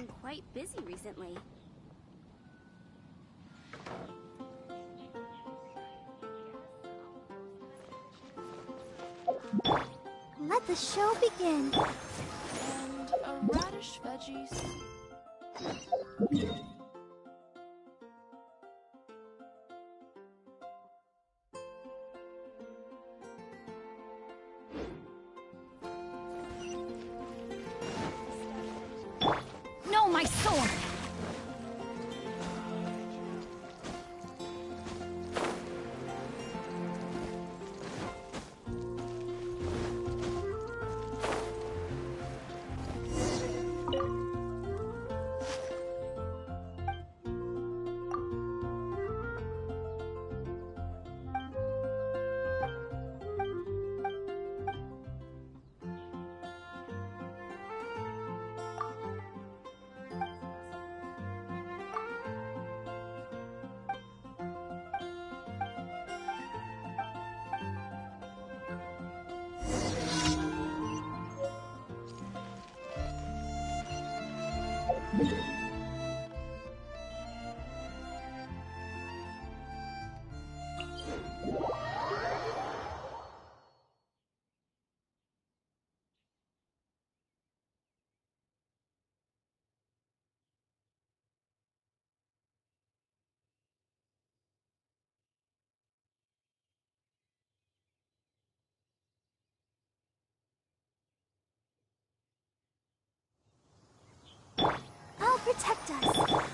been quite busy recently. Let the show begin. And a radish veggies. No, my sword! I'll protect us.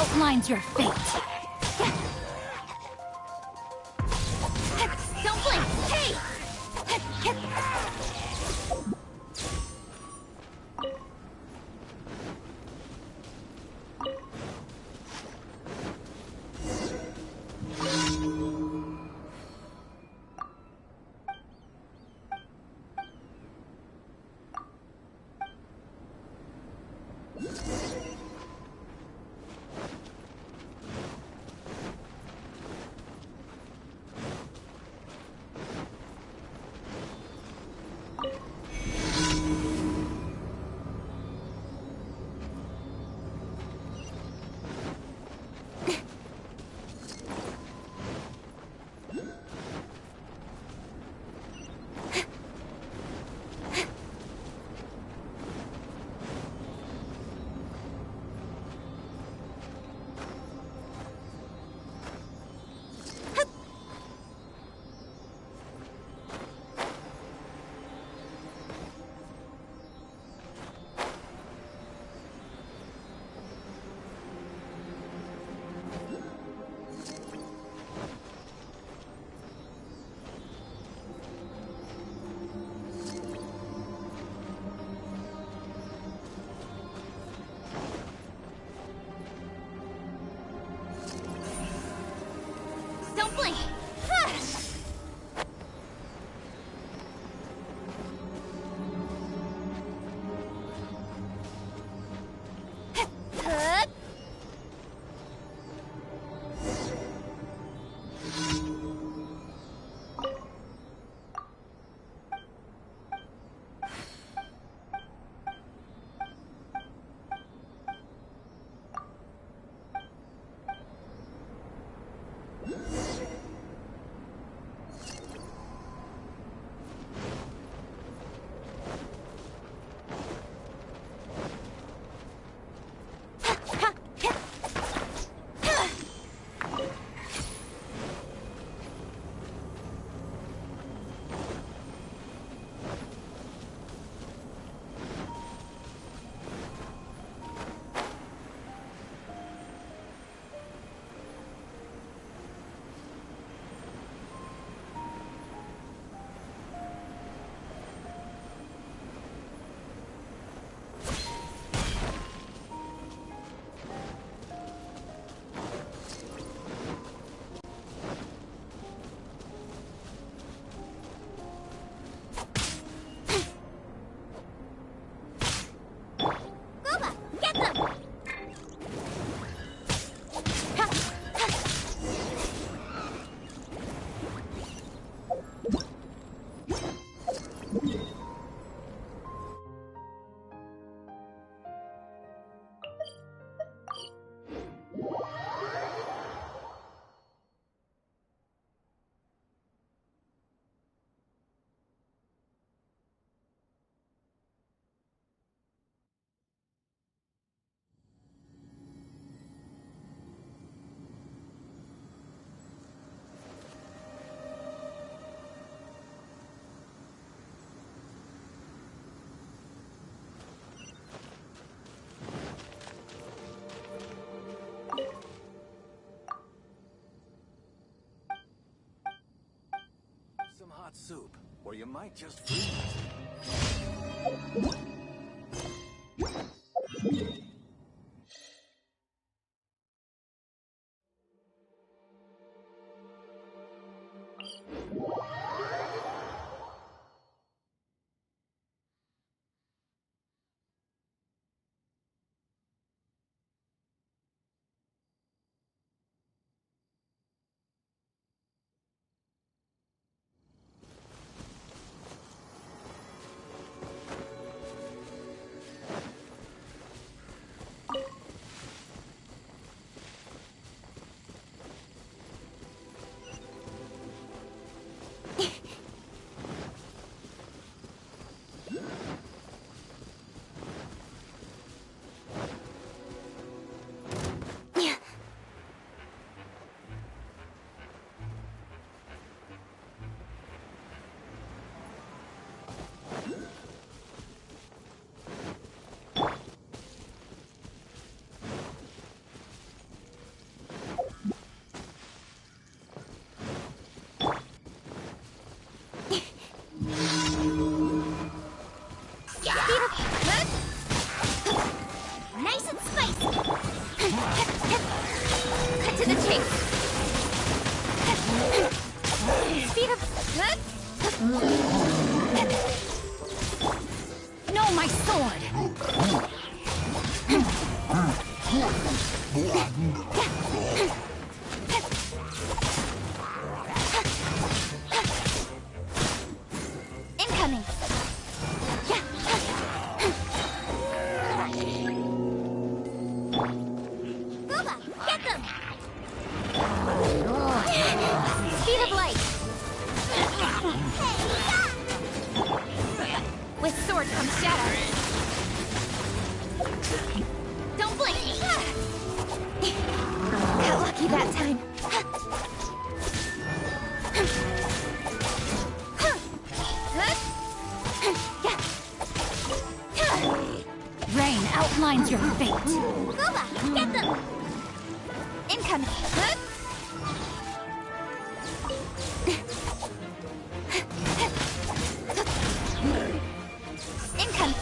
outlines your fate. Don't blink! Hey! Don't blink! Some hot soup, or you might just freeze. No, my sword! Incoming! Booba, get them! Speed of light! With sword comes shadow. Don't blink! Got lucky that time. Rain outlines your fate. Booba, get them! Incoming! Incoming!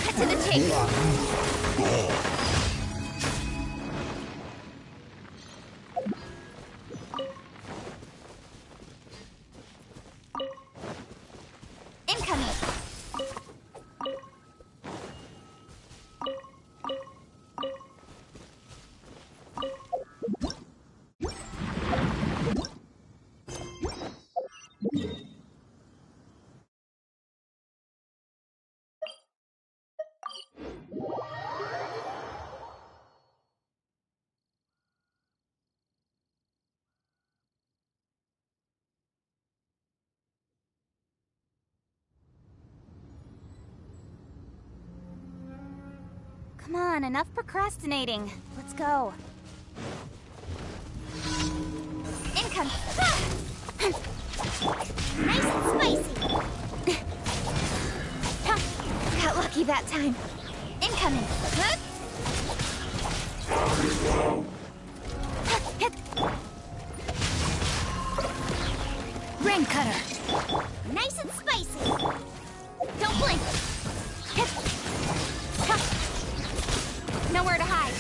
Cut to the chase! Incoming! Come on, enough procrastinating. Let's go. Income. Nice and spicy. Got lucky that time. Incoming. Rain cutter. Nice and spicy. Don't blink. Nowhere to hide.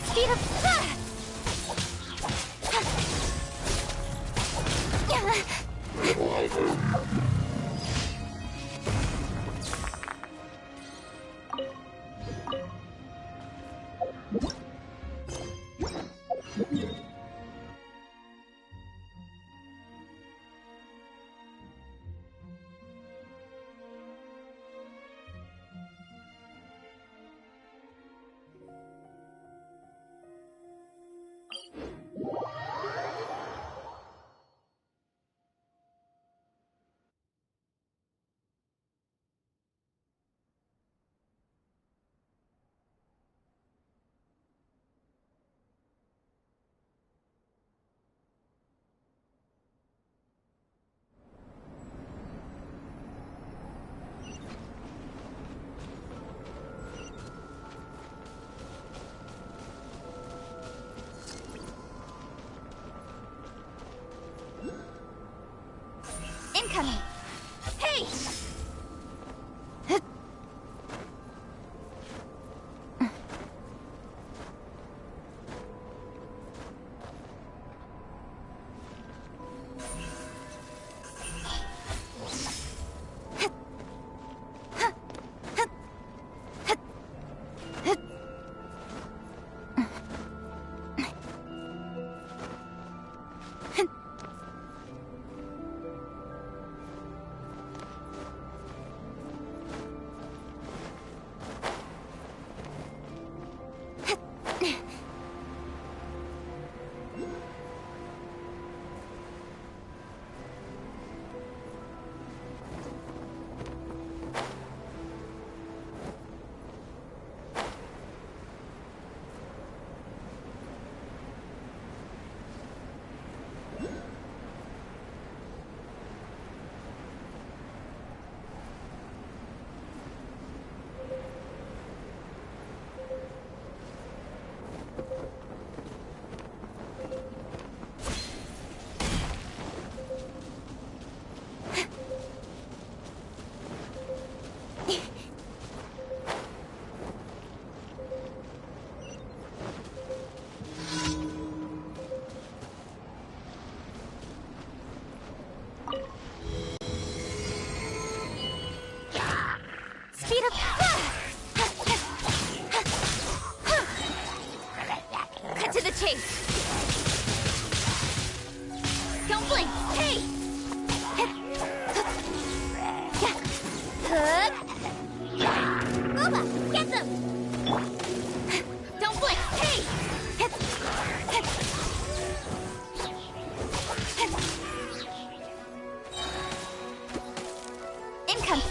Speed of... Cut to the chase. Don't blink. Hey! Boba, get them! Don't blink. Hey! Income.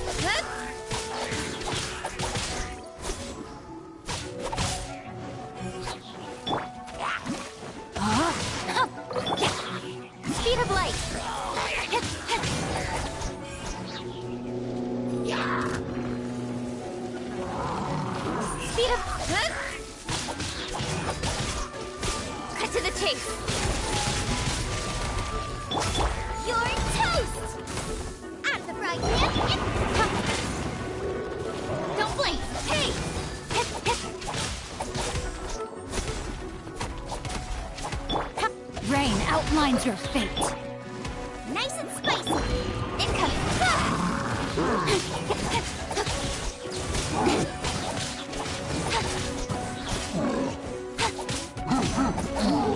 Speed of light. Speed of... Cut to the chase. You're toast! Out of the frying pan. Don't blink. Hey! Rain outlines your fate. Nice and spicy. Income.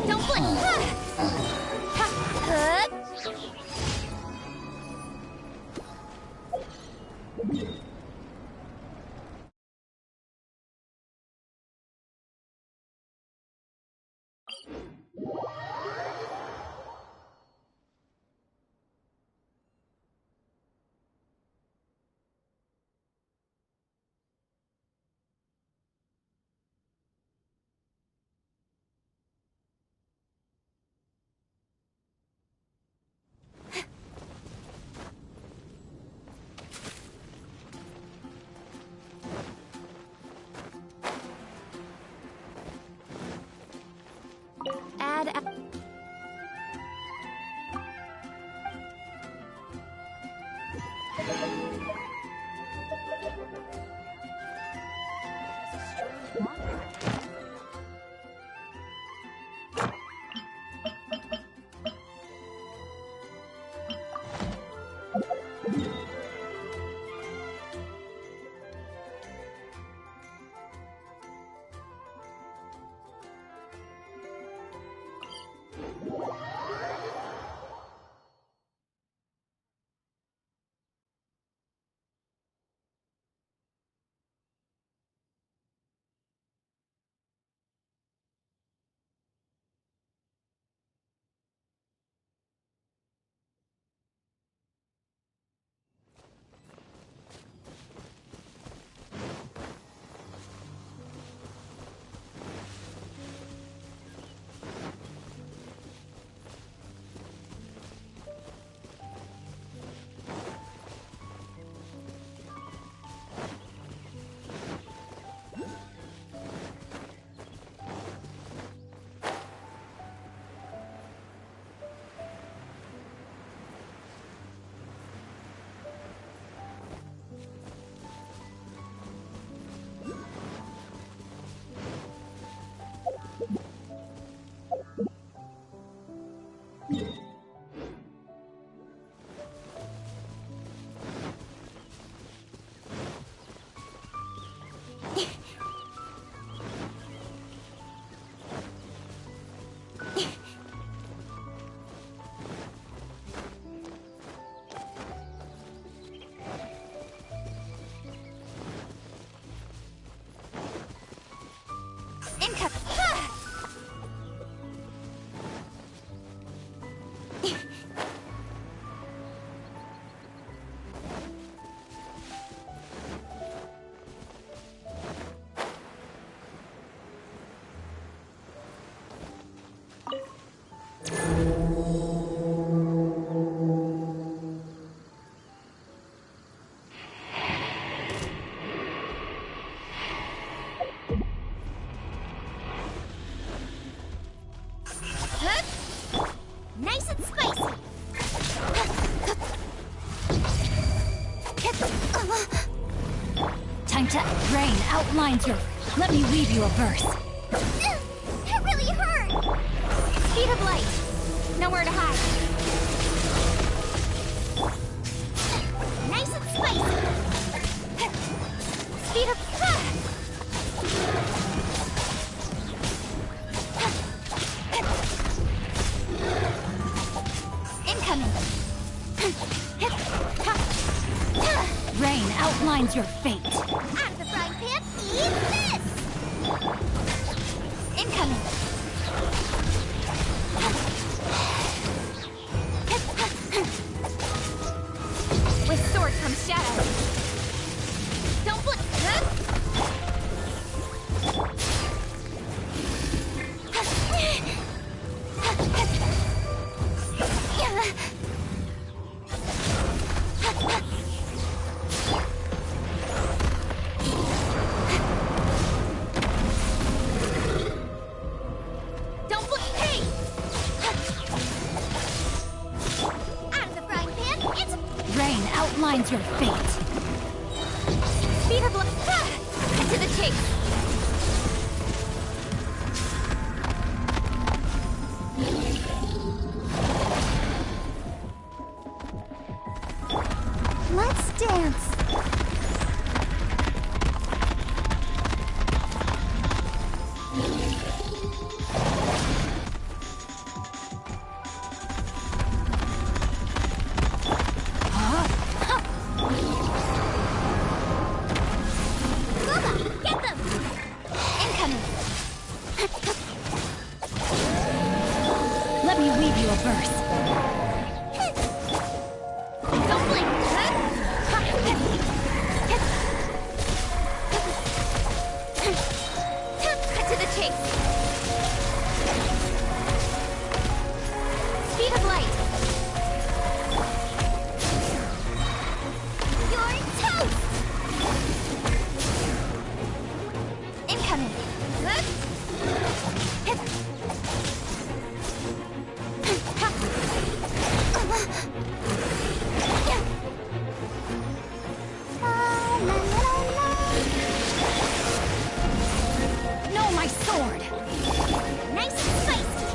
Don't blink. Add... Income. Nice and spicy. Time to rain outlines your... Let me weave you a verse. That really hurt. Speed of light. Nowhere to hide. Nice and spicy. Speed of... outlines your fate. Out of the frying pan, eat this! Incoming! With sword comes shadow. Don't blink! Don't blink! Hey! Out of the frying pan, it's Rain outlines your fate. speed of light. To the chase. Let's dance. Lola, get them! Incoming. Let me weave you a verse. Don't blink. Cut to the chase. Speed of light. You're toast. Incoming. No, my sword! Nice and spicy.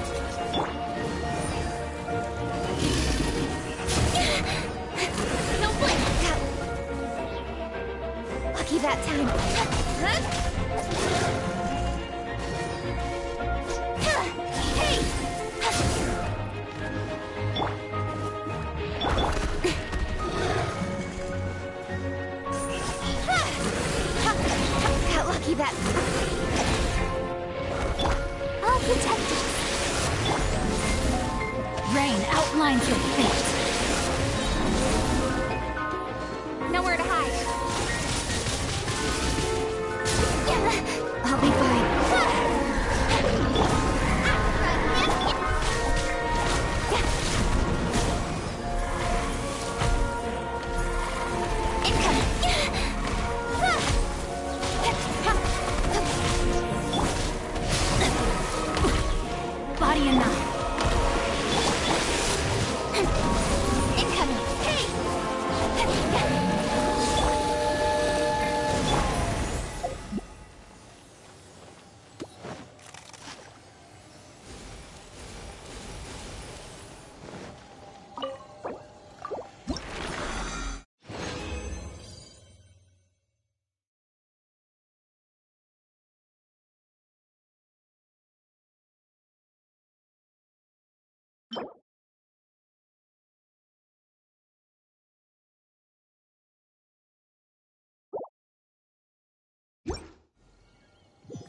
Don't blink. Lucky that time. Hey! Got lucky that. I'll protect you. Rain outlines your fate. Nowhere to hide. I'll be fine. Body and knife. Incoming. Hey!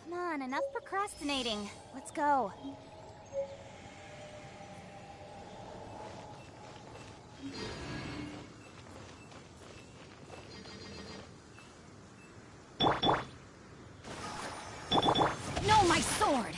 Come on, enough procrastinating. Let's go. No, my sword!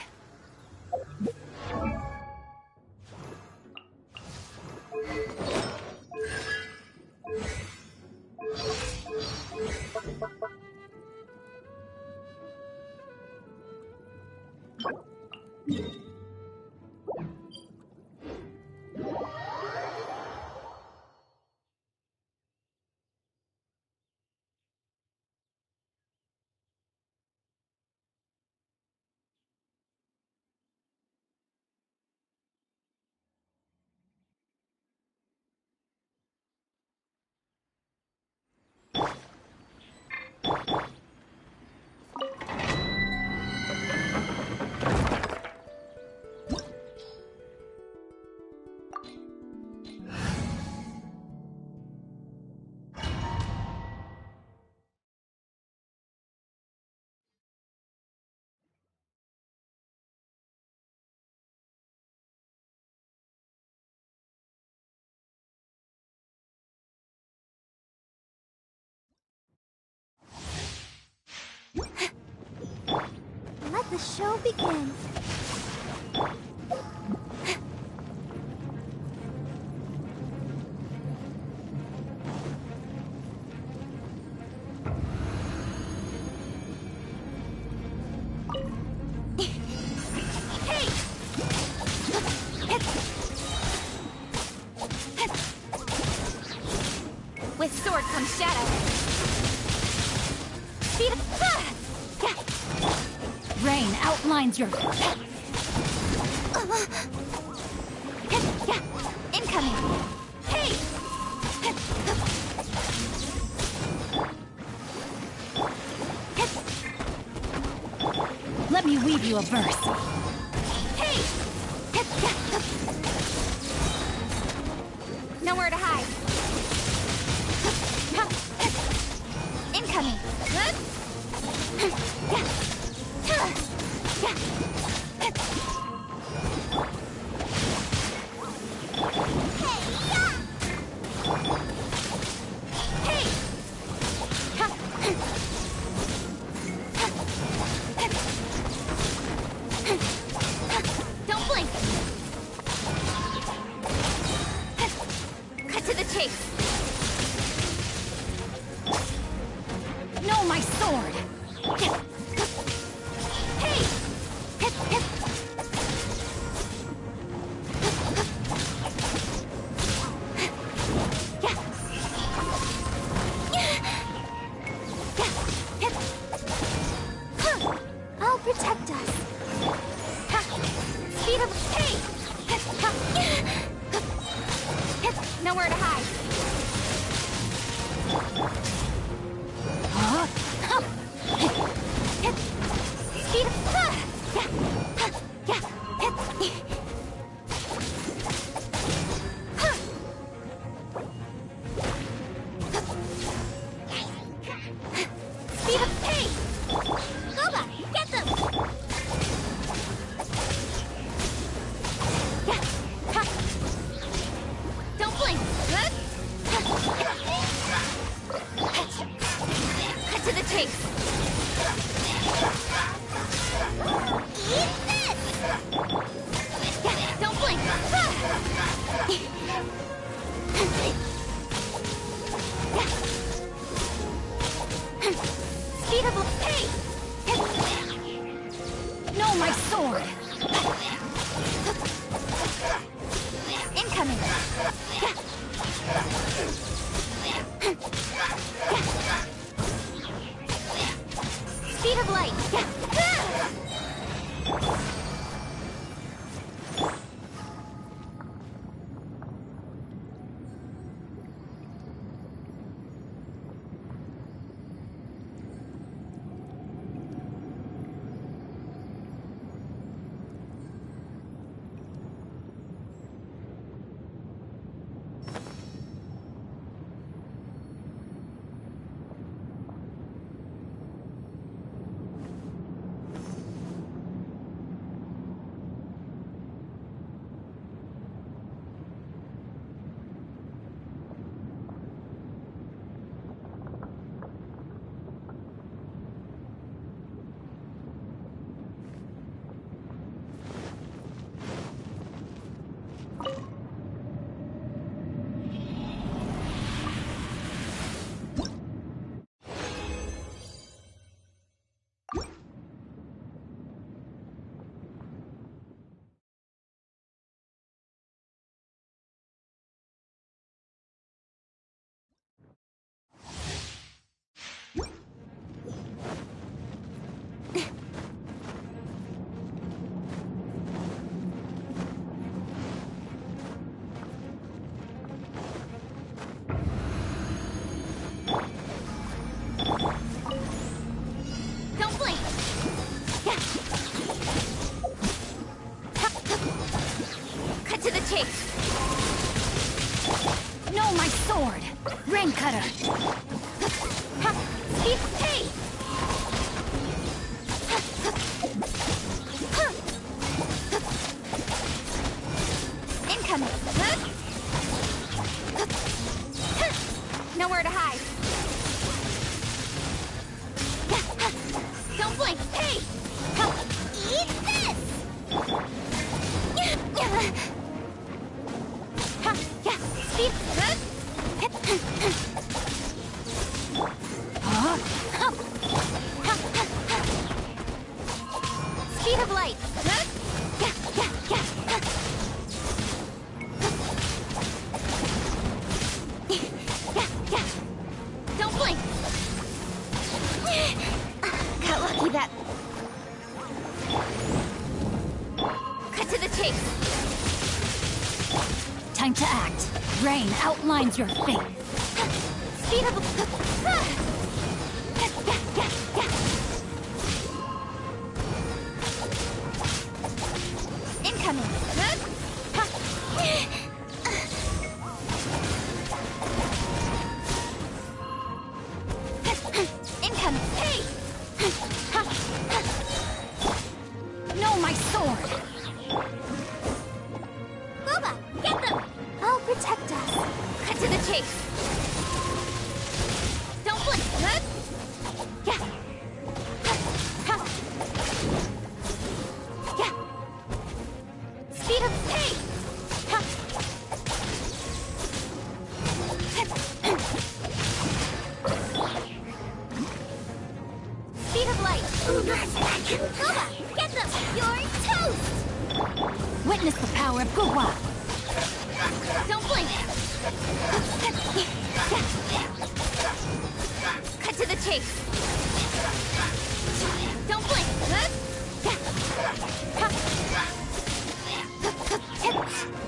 the show begins. With sword comes shadow. Speed of... Rain outlines your... Incoming! Hey! Let me weave you a verse. Hey! Nowhere to hide. Incoming! Don't blink! Cut to the chase! No, my sword! Hey! I'll protect us. Speed of... Hey! Nowhere to hide. Huh? Speed of... Speed of... Hey! Goba, get them! Don't blink! Cut to the chase! Eat this! Don't blink! Speed of... Hey! No, my sword! Incoming! Speed of light! Don't blink! Cut to the chase! No, my sword! Rain cutter! Speed... Hey! Incoming! Nowhere to hide. Don't blink! Hey! Yeah, speed. Speed of light. Yeah, yeah, yeah. Yeah, yeah. Don't blink. Got lucky that. Cut to the chase. Time to act. Rain outlines your fate. Speed of. Yeah, yeah, yeah, yeah. Incoming. Incoming. Hey! No, my sword! Boba, get them! I'll protect us. Cut to the chase. Don't blink. Yeah. Yeah. Speed of hey! Speed of light. Boba, get them! You're toast! Witness the power of Guwa! Don't blink! Cut to the chase! Don't blink!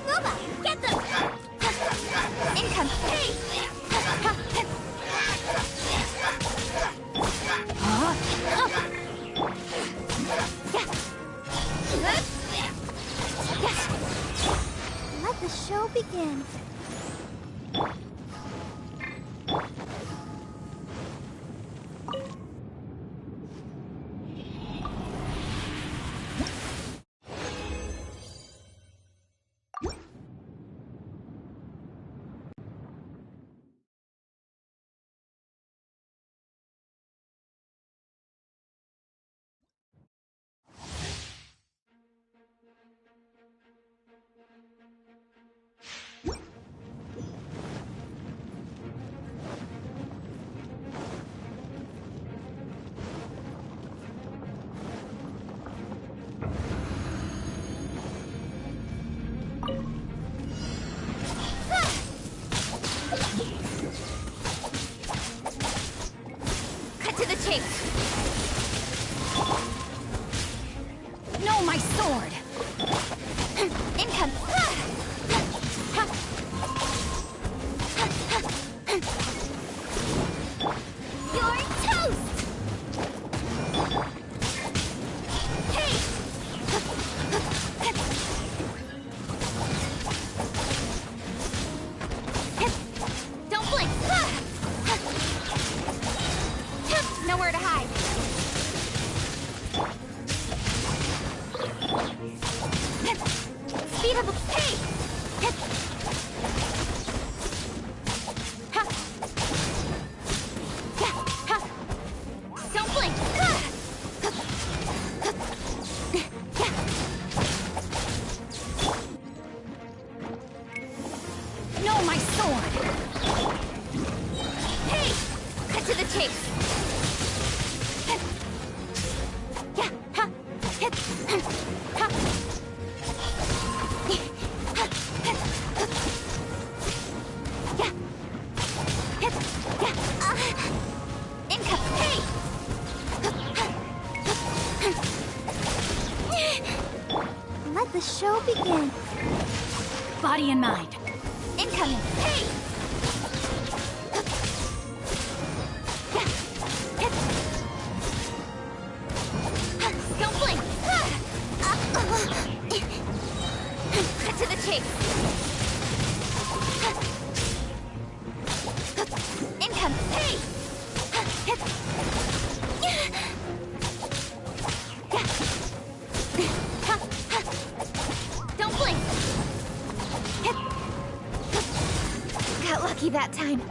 Boba, get them! Income! Hey! Let the show begin. Cut to the chase. No, my sword! Income. You're toast. Hey. Don't blink. Nowhere to hide. Speed of hey! Don't blink! No, my sword! Hey! Cut to the chase! Income! Hey! Let the show begin. Body and mind. Incoming! Hey! Don't blink! Cut to the chase! Incoming! Hey! Don't blink! Got lucky that time.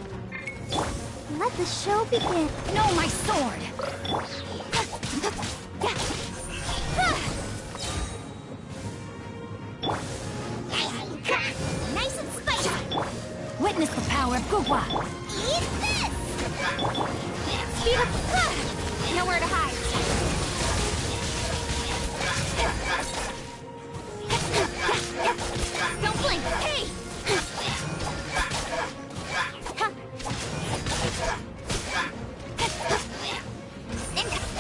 Let the show begin. No, my sword! power, Gugwa! Eat this! Speed up! Nowhere to hide. Don't blink! Hey! Hey! Incoming!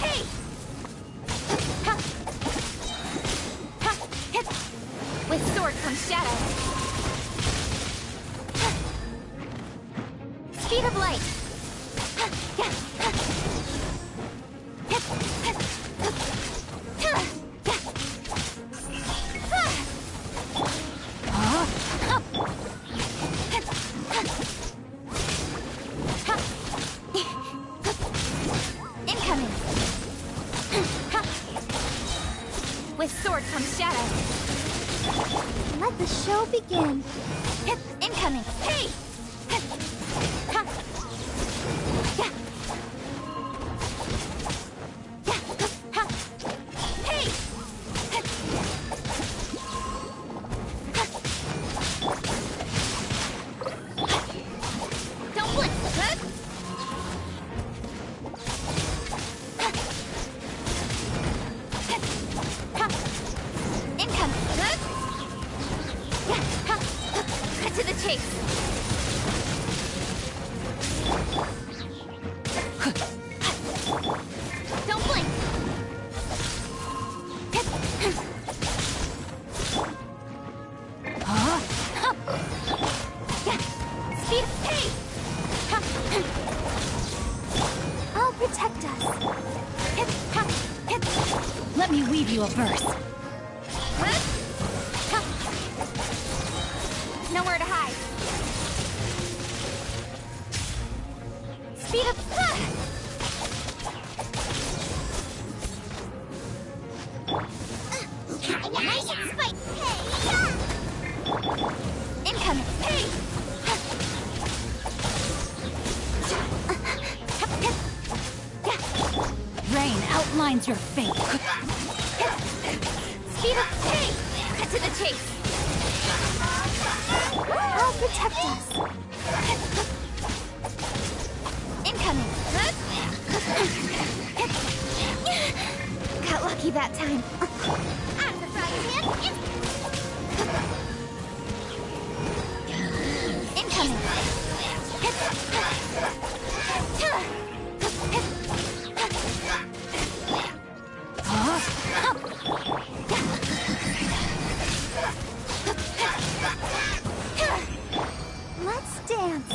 Hey! Ha! Ha! Hit! With sword comes shadow. Ha! Speed of light. Ha! Yeah! Ha! Hit! Hit! Ha! Yeah! Ha! Hit! Ha! Ha! Incoming! Ha! With sword comes shadow. Let the show begin. Hit! Incoming! Hey! Hit! Ha! Yeah! Yeah! Ha! Hey! Hit! Ha! Don't blink! Huh? Incoming! Good? Yeah! Ha! Cut to the chase! Don't blink! Yeah! Speed! Hey! Ha! I'll protect us! Hit! Ha! Hit! Let me weave you a verse. Nowhere to hide. Speed up. Nice spike. Hey. Incoming. Hey. Rain outlines your fate. Speed up. Hey. Cut to the chase. I'll protect us. Incoming. Got lucky that time. I'm the frying pan. Incoming. Let's dance.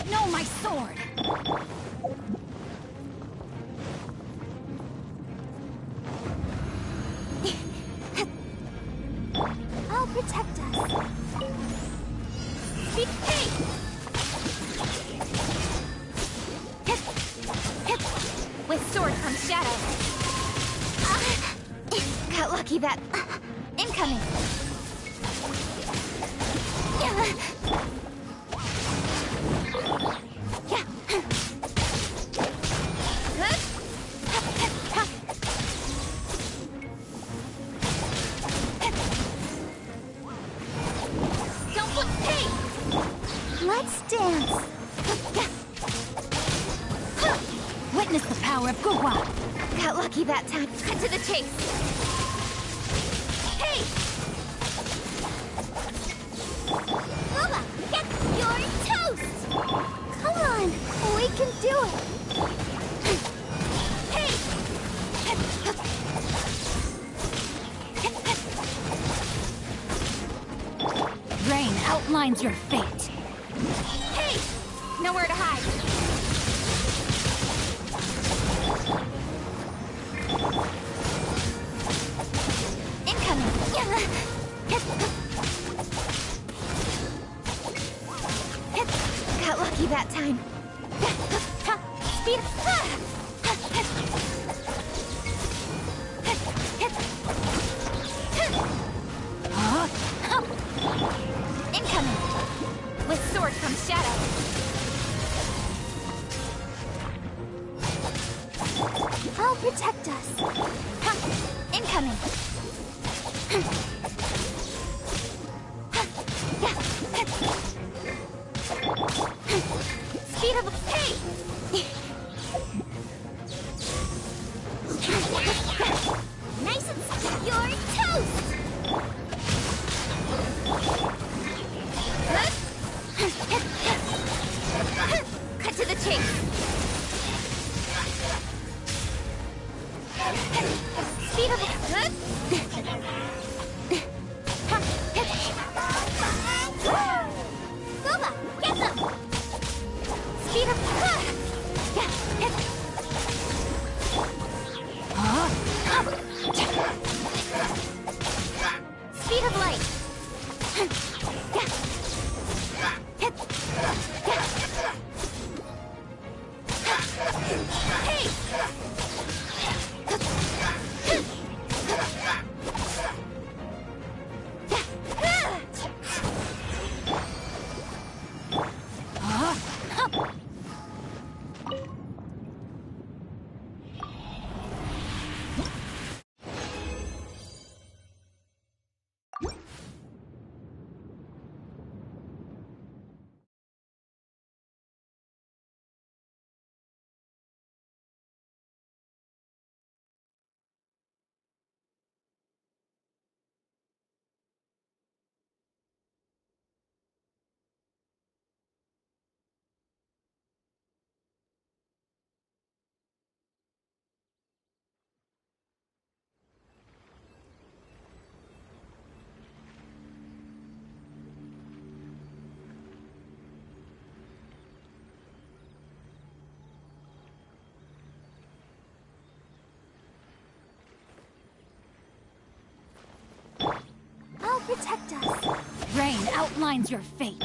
No, my sword! I'll protect us. Hey! Hit! Hit! With sword comes shadow. Got lucky that... Incoming! Don't put pace! Let's dance! Witness the power of Gugwa. Got lucky that time. Cut to the chase! Hey! Bubba, get your toast! Come on, we can do it! Hey! Rain outlines your fate. Hey! Nowhere to hide. Incoming! Got lucky that time. Speed! Incoming! With sword comes shadow. I'll protect us. Incoming! Speed of a hey! Nice and your toast! Cut to the chase! Speed of a Booba, get them! Speed of Speed of light! Hey! I'll protect us. Rain outlines your fate.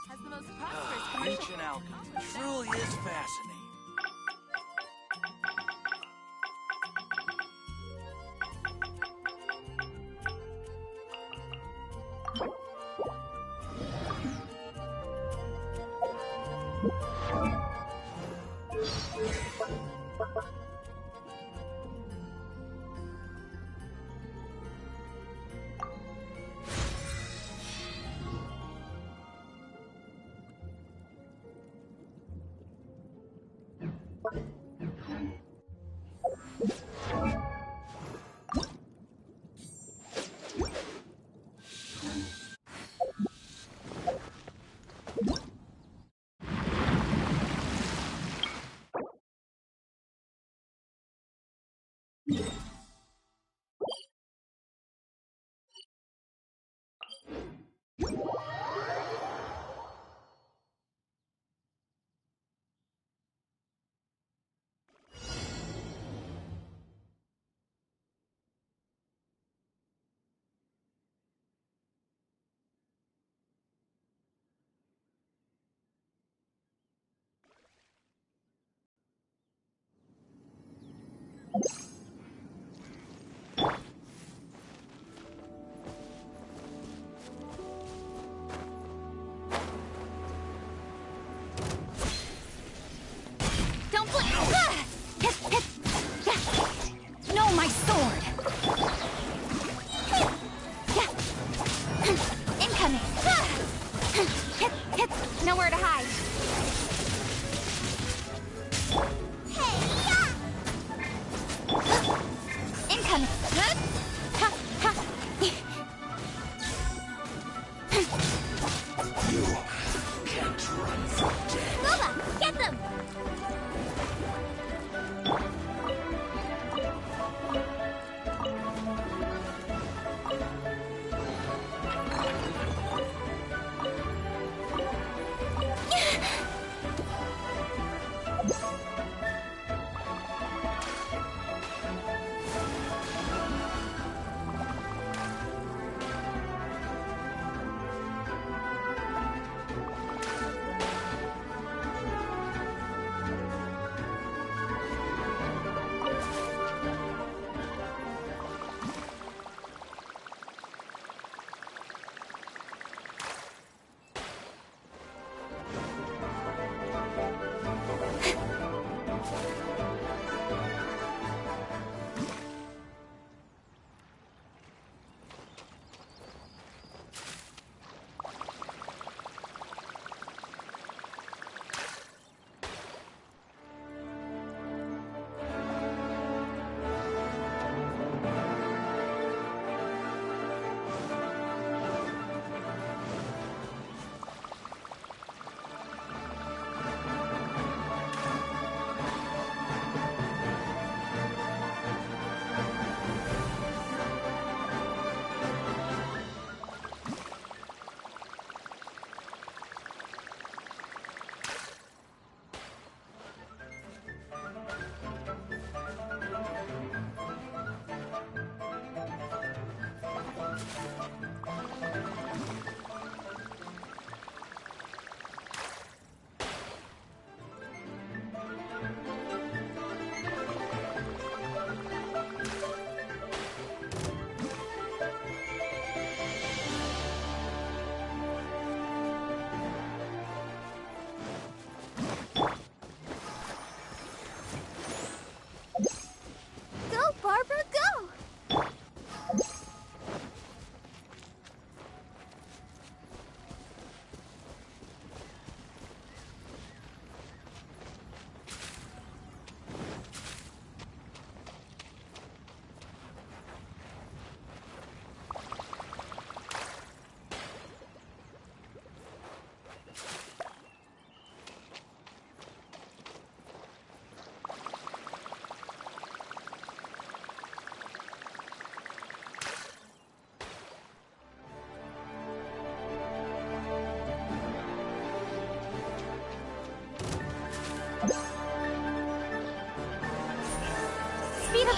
Has the most prosperous Ancient alchemy truly is fascinating.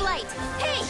light! Hey!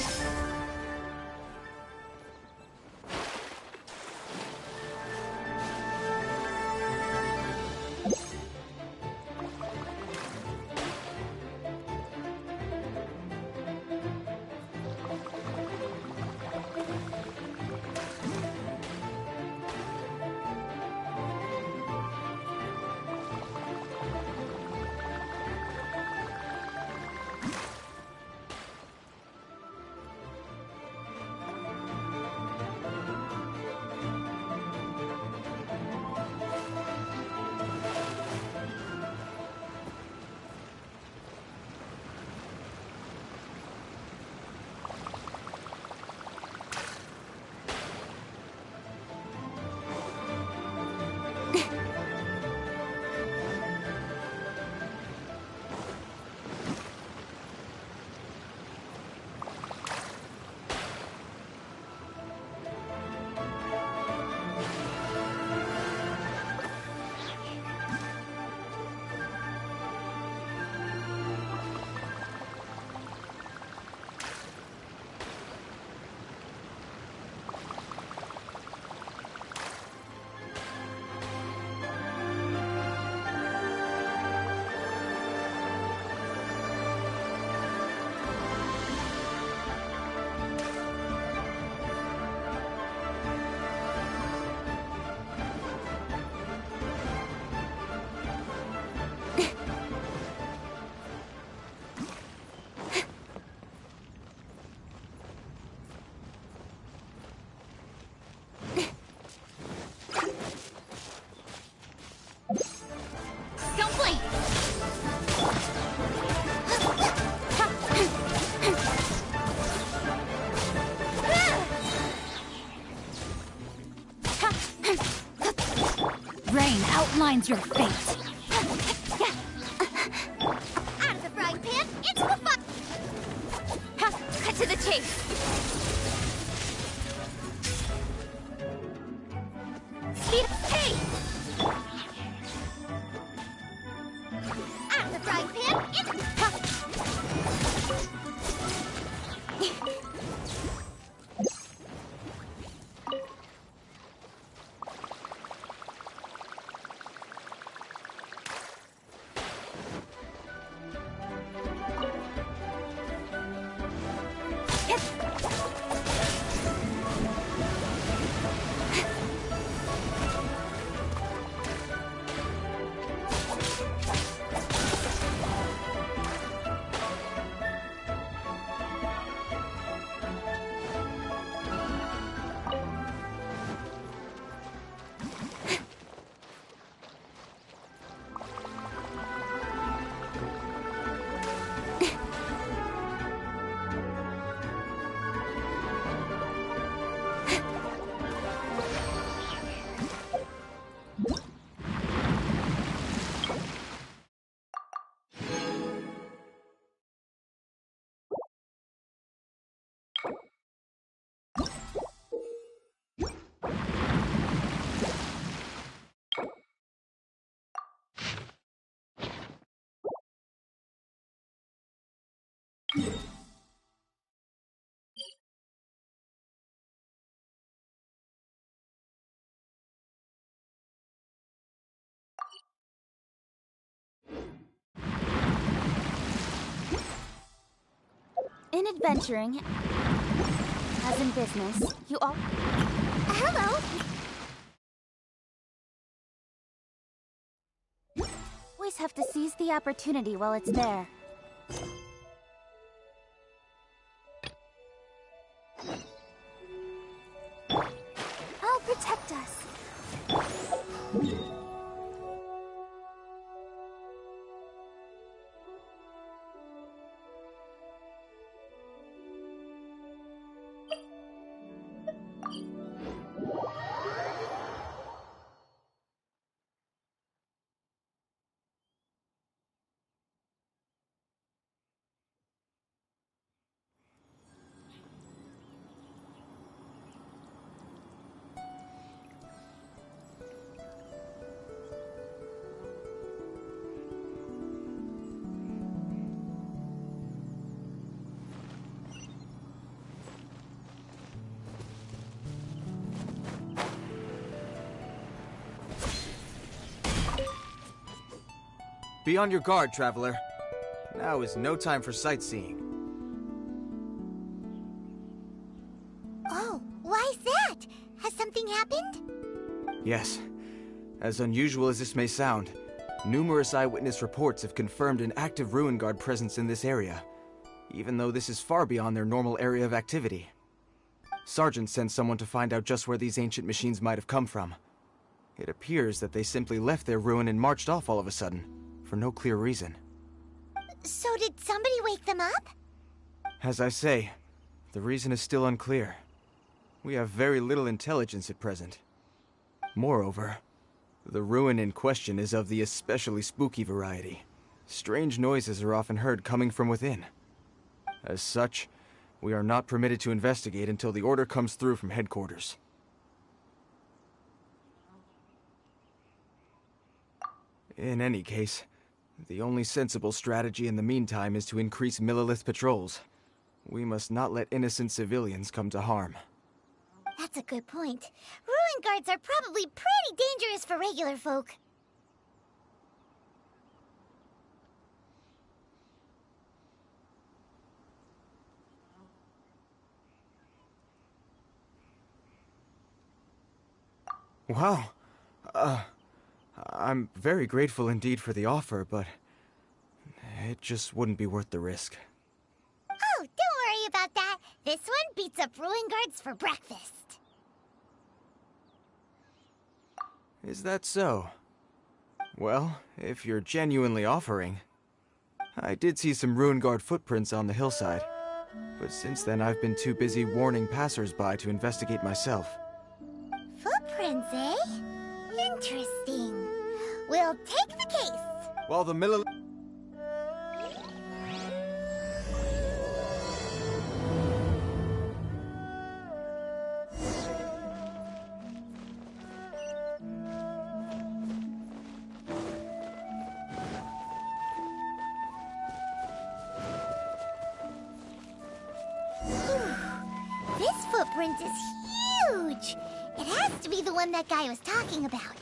Don't blink! Rain outlines your fate. Out of the frying pan, into the fire! Cut to the chase! Speed! Hey! Out of the frying pan, into... In adventuring, as in business, you all... Hello! Always have to seize the opportunity while it's there. I'll protect us. Be on your guard, traveler. Now is no time for sightseeing. Oh, why's that? Has something happened? Yes. As unusual as this may sound, numerous eyewitness reports have confirmed an active Ruin Guard presence in this area, even though this is far beyond their normal area of activity. Sergeant sent someone to find out just where these ancient machines might have come from. It appears that they simply left their ruin and marched off all of a sudden, for no clear reason. So did somebody wake them up? As I say, the reason is still unclear. We have very little intelligence at present. Moreover, the ruin in question is of the especially spooky variety. Strange noises are often heard coming from within. As such, we are not permitted to investigate until the order comes through from headquarters. In any case, the only sensible strategy in the meantime is to increase Millilith patrols. We must not let innocent civilians come to harm. That's a good point. Ruin guards are probably pretty dangerous for regular folk. Wow. I'm very grateful indeed for the offer, but it just wouldn't be worth the risk. Oh, don't worry about that. This one beats up ruin guards for breakfast. Is that so? Well, if you're genuinely offering. I did see some Ruin Guard footprints on the hillside, but since then I've been too busy warning passers-by to investigate myself. Footprints, eh? Interesting. We'll take the case. While the Millilith... This footprint is huge. It has to be the one that guy was talking about.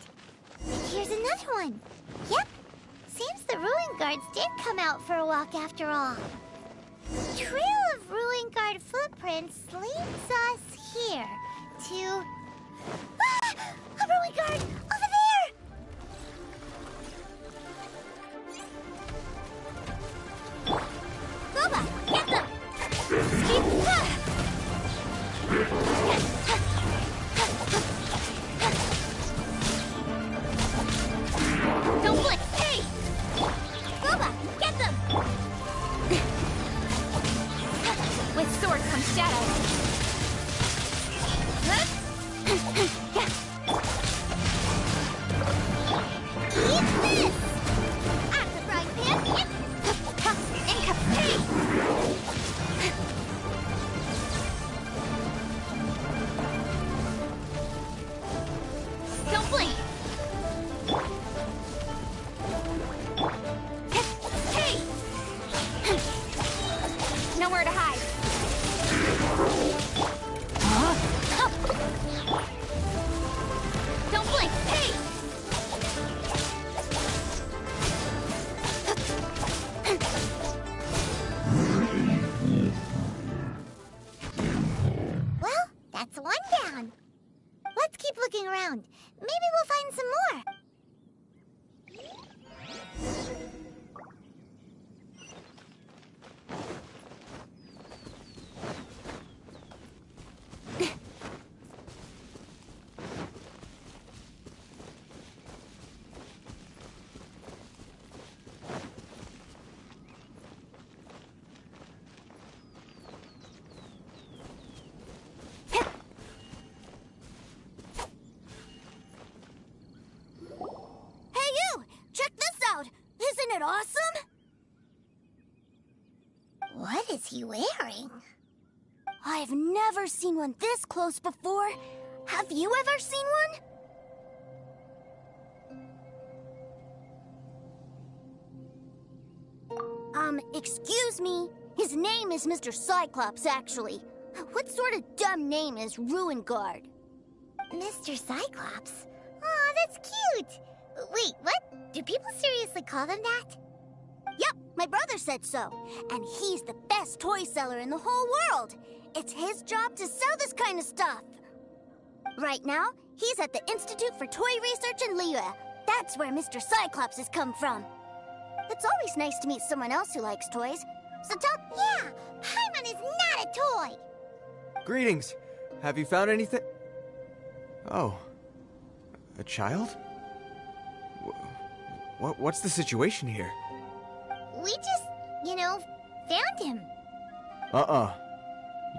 And here's another one. Yep. Seems the Ruin Guards did come out for a walk after all. Trail of Ruin Guard footprints leads us here to... Ah! A Ruin Guard! Over there! Boba! Get them! Keep... Don't blink! Hey! Boba! Get them! With sword comes shadow. Eat this! At the frying pan! Don't blink! Hey! Nowhere to hide. Don't blink! Hey! Well, that's one down. Let's keep looking around. Maybe we'll find some more. Hey you! Check this out! Isn't it awesome? What is he wearing? I've never seen one this close before. Have you ever seen one? Excuse me. His name is Mr. Cyclops, actually. What sort of dumb name is Ruin Guard? Mr. Cyclops? Aw, that's cute. Wait, what? Do people seriously call them that? Yep, my brother said so. And he's the best toy seller in the whole world. It's his job to sell this kind of stuff. Right now, he's at the Institute for Toy Research in Liyue. That's where Mr. Cyclops has come from. It's always nice to meet someone else who likes toys. So tell... Yeah, Paimon is not a toy! Greetings! Have you found anything? Oh. A child? What's the situation here? We just, found him.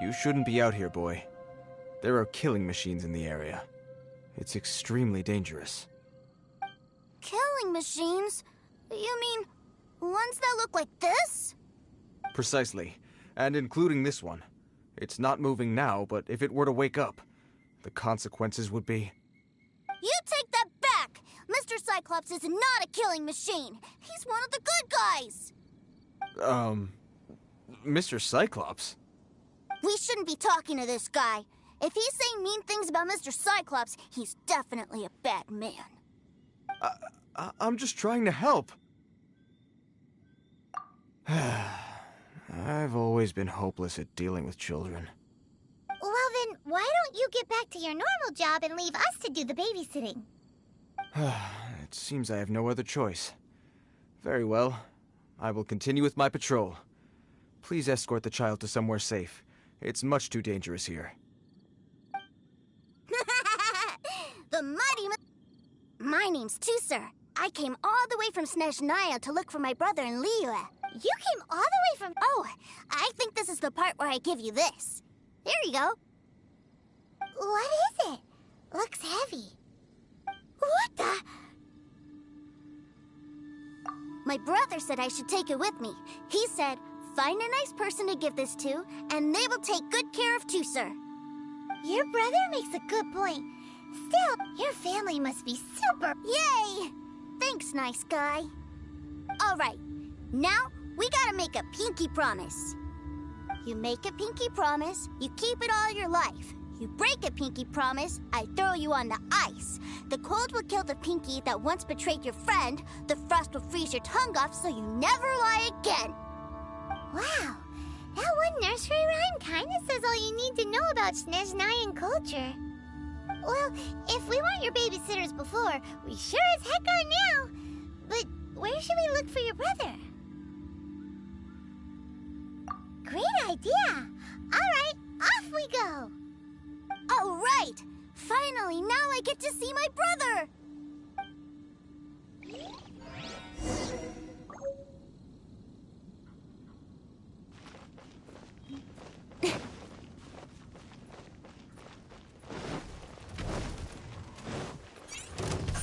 You shouldn't be out here, boy. There are killing machines in the area. It's extremely dangerous. Killing machines? You mean ones that look like this? Precisely. And including this one. It's not moving now, but if it were to wake up, the consequences would be... You take that back! Mr. Cyclops is not a killing machine. He's one of the good guys. Mr. Cyclops? We shouldn't be talking to this guy. If he's saying mean things about Mr. Cyclops, he's definitely a bad man. I'm just trying to help. I've always been hopeless at dealing with children. Well then, why don't you get back to your normal job and leave us to do the babysitting? It seems I have no other choice. Very well. I will continue with my patrol. Please escort the child to somewhere safe. It's much too dangerous here. The mighty... My name's Tuser. I came all the way from Snezhnaya to look for my brother in Liyue. You came all the way from... Oh, I think this is the part where I give you this. There you go. What is it? Looks heavy. What the... My brother said I should take it with me. He said, find a nice person to give this to, and they will take good care of Tuser. Your brother makes a good point. Still, your family must be super... Yay! Thanks, nice guy. All right, now we gotta make a pinky promise. You make a pinky promise, you keep it all your life. You break a pinky promise, I throw you on the ice. The cold will kill the pinky that once betrayed your friend. The frost will freeze your tongue off so you never lie again. Wow, that one nursery rhyme kinda says all you need to know about Snezhnayan culture. Well, if we weren't your babysitters before, we sure as heck are now. But where should we look for your brother? Great idea! Alright, off we go! All right! Finally, now I get to see my brother!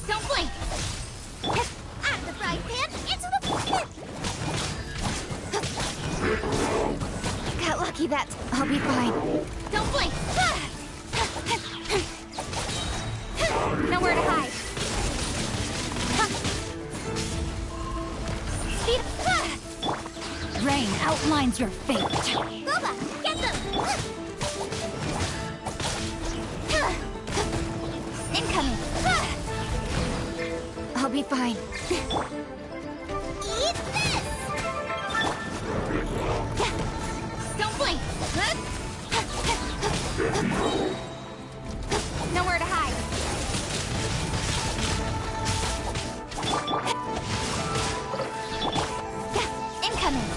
Don't blink! Out of the frying pan, into the... Got lucky that I'll be fine. Don't blink! Nowhere to hide. Speed. Rain outlines your fate. Boba, get them! Incoming. I'll be fine. Eat this! Don't blink. Nowhere to hide. Incoming.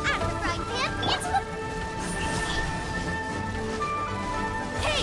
Out of the frying pan, into the... Hey!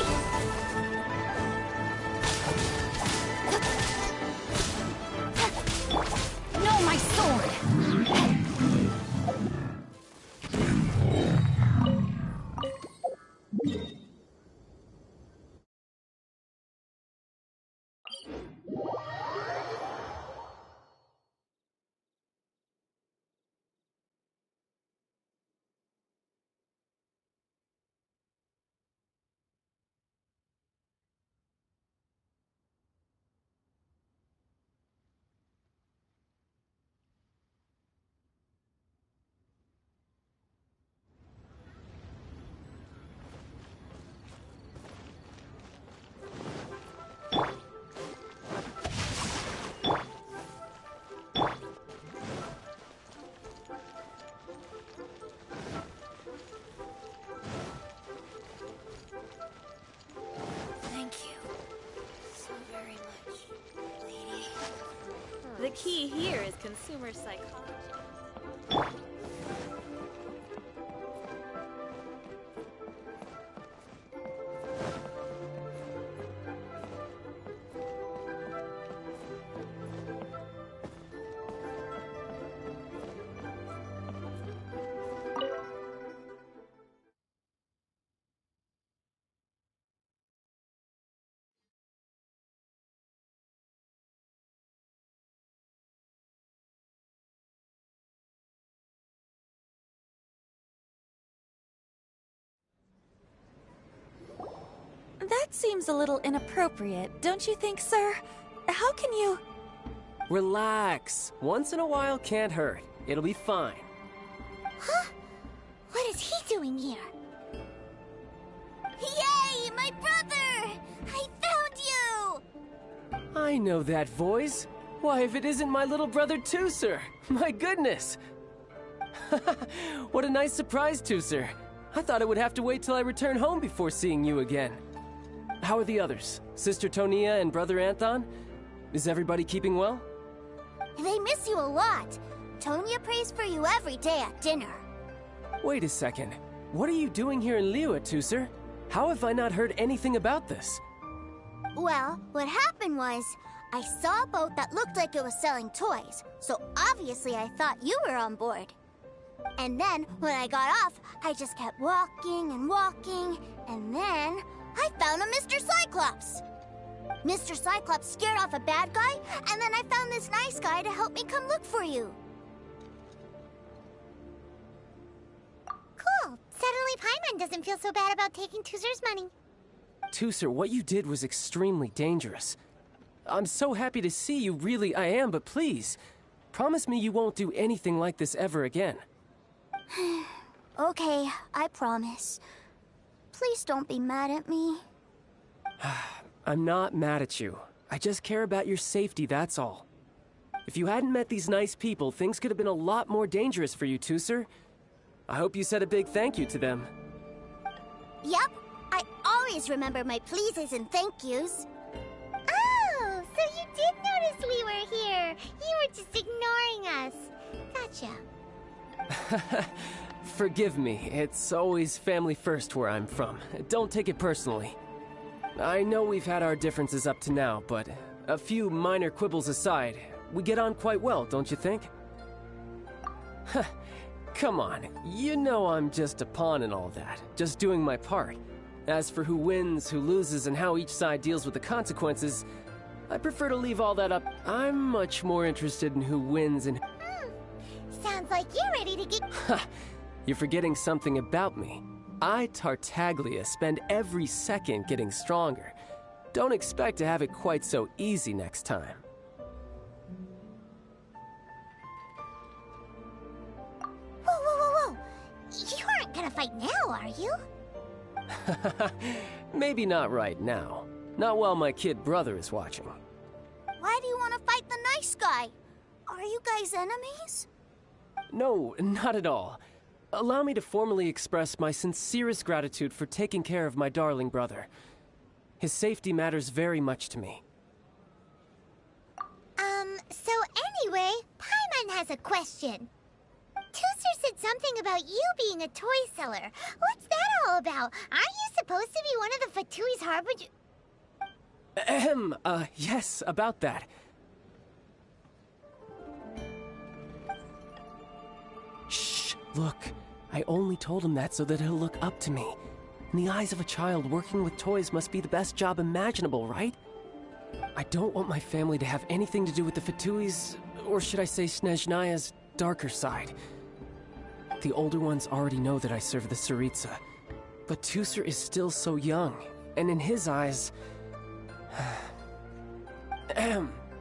key here is consumer psychology. That seems a little inappropriate, don't you think, sir? How can you... Relax. Once in a while can't hurt. It'll be fine. Huh? What is he doing here? Yay, my brother! I found you! I know that voice. Why, if it isn't my little brother Tooser! My goodness! What a nice surprise, Tooser. I thought I would have to wait till I return home before seeing you again. How are the others? Sister Tonia and Brother Anthon? Is everybody keeping well? They miss you a lot. Tonya prays for you every day at dinner. Wait a second. What are you doing here in Liyue, Tooser? How have I not heard anything about this? Well, what happened was, I saw a boat that looked like it was selling toys, so obviously I thought you were on board. And then, when I got off, I just kept walking and walking, and then I found a Mr. Cyclops. Mr. Cyclops scared off a bad guy, and then I found this nice guy to help me come look for you. Cool. Suddenly Paimon doesn't feel so bad about taking Tooser's money. Tooser, what you did was extremely dangerous. I'm so happy to see you, really I am, but please, promise me you won't do anything like this ever again. Okay, I promise. Please don't be mad at me. I'm not mad at you. I just care about your safety, that's all. If you hadn't met these nice people, things could have been a lot more dangerous for you, Tooser. I hope you said a big thank you to them. Yep, I always remember my pleases and thank yous. Oh, so you did notice we were here. You were just ignoring us. Gotcha. Forgive me, it's always family first where I'm from. Don't take it personally. I know we've had our differences up to now, but a few minor quibbles aside, we get on quite well, don't you think? Come on, you know I'm just a pawn in all that, just doing my part. As for who wins, who loses, and how each side deals with the consequences, I prefer to leave all that up. I'm much more interested in who wins and... Sounds like you're ready to get... You're forgetting something about me. I, Tartaglia, spend every second getting stronger. Don't expect to have it quite so easy next time. Whoa, whoa, whoa, whoa! You aren't gonna fight now, are you? Maybe not right now. Not while my kid brother is watching. Why do you want to fight the nice guy? Are you guys enemies? No, not at all. Allow me to formally express my sincerest gratitude for taking care of my darling brother. His safety matters very much to me. So anyway, Paimon has a question. Tooser said something about you being a toy seller. What's that all about? Aren't you supposed to be one of the Fatui's harbinger... Yes, about that. Shh, look. I only told him that so that he'll look up to me. In the eyes of a child, working with toys must be the best job imaginable, right? I don't want my family to have anything to do with the Fatui's, or should I say Snezhnaya's, darker side. The older ones already know that I serve the Tsaritsa, but Tooser is still so young, and in his eyes...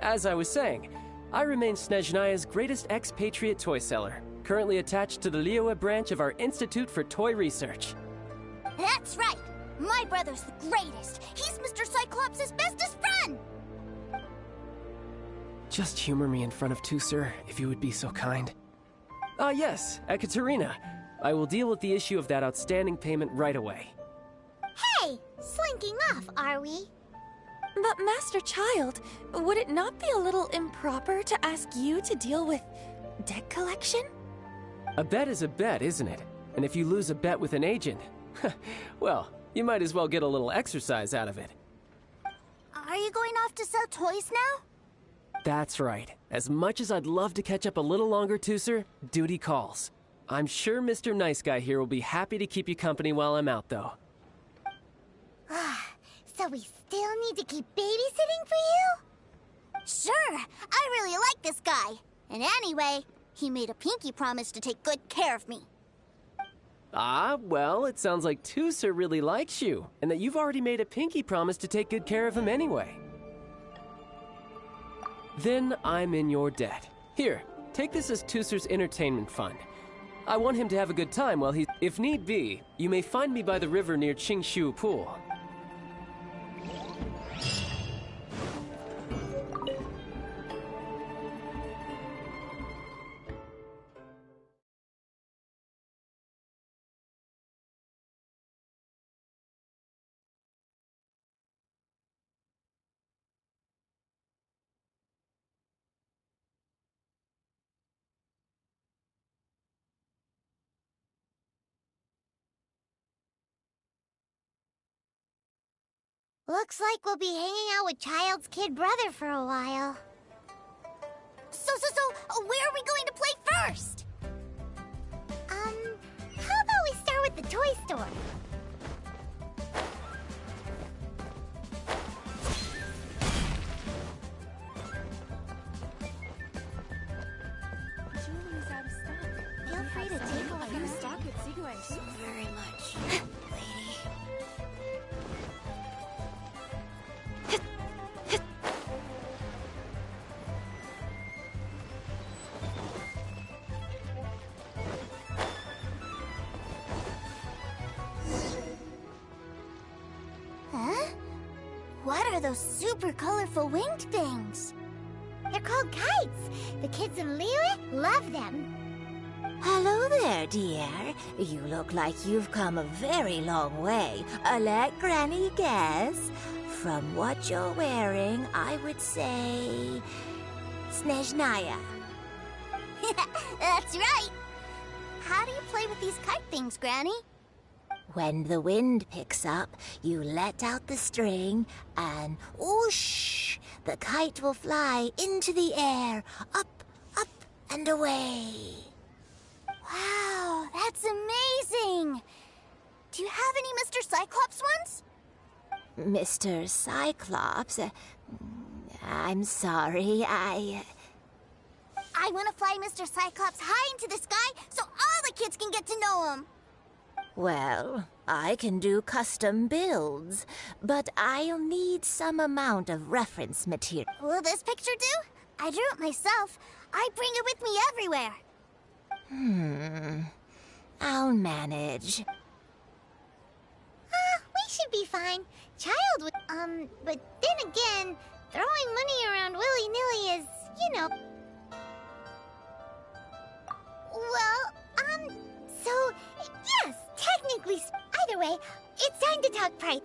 As I was saying, I remain Snezhnaya's greatest expatriate toy seller, currently attached to the Liyue branch of our Institute for Toy Research. That's right! My brother's the greatest! He's Mr. Cyclops' bestest friend! Just humor me in front of Tooser, if you would be so kind. Yes, Ekaterina. I will deal with the issue of that outstanding payment right away. Hey! Slinking off, are we? But Master Child, would it not be a little improper to ask you to deal with deck collection? A bet is a bet, isn't it? And if you lose a bet with an agent, well, you might as well get a little exercise out of it. Are you going off to sell toys now? That's right. As much as I'd love to catch up a little longer, Tooser, duty calls. I'm sure Mr. Nice Guy here will be happy to keep you company while I'm out, though. So we still need to keep babysitting for you? Sure, I really like this guy. And anyway, he made a pinky promise to take good care of me. Ah, well, it sounds like Tooser really likes you, and that you've already made a pinky promise to take good care of him anyway. Then I'm in your debt. Here, take this as Tooser's entertainment fund. I want him to have a good time while he's... If need be, you may find me by the river near Xingqiu Pool. Looks like we'll be hanging out with Child's kid brother for a while. So, where are we going to play first? How about we start with the toy store? Julie's out of stock. Feel free to take a few stock at Xingqiu too. Very much, lady. Huh? What are those super colorful winged things? They're called kites. The kids in Liyue love them. Hello there, dear. You look like you've come a very long way. Let Granny guess. From what you're wearing, I would say... Snezhnaya. That's right. How do you play with these kite things, Granny? When the wind picks up, you let out the string, and whoosh! The kite will fly into the air, up, up, and away. Wow, that's amazing! Do you have any Mr. Cyclops ones? Mr. Cyclops? I'm sorry, I want to fly Mr. Cyclops high into the sky so all the kids can get to know him. Well, I can do custom builds, but I'll need some amount of reference material. Will this picture do? I drew it myself. I bring it with me everywhere. I'll manage. We should be fine. Child would, but then again, throwing money around willy-nilly is, you know... Well, so, yes, technically, either way, it's time to talk price.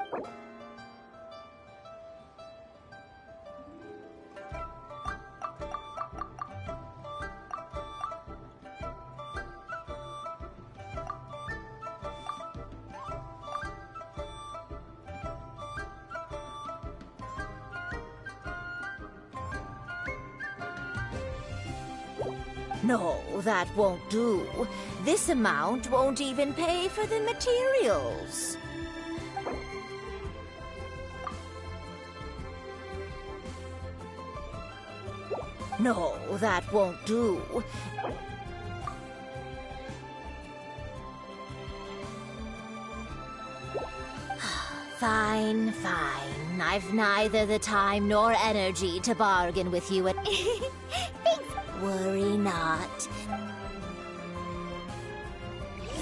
No, that won't do. This amount won't even pay for the materials. No, that won't do. Fine, fine. I've neither the time nor energy to bargain with you at... Thanks. Worry not.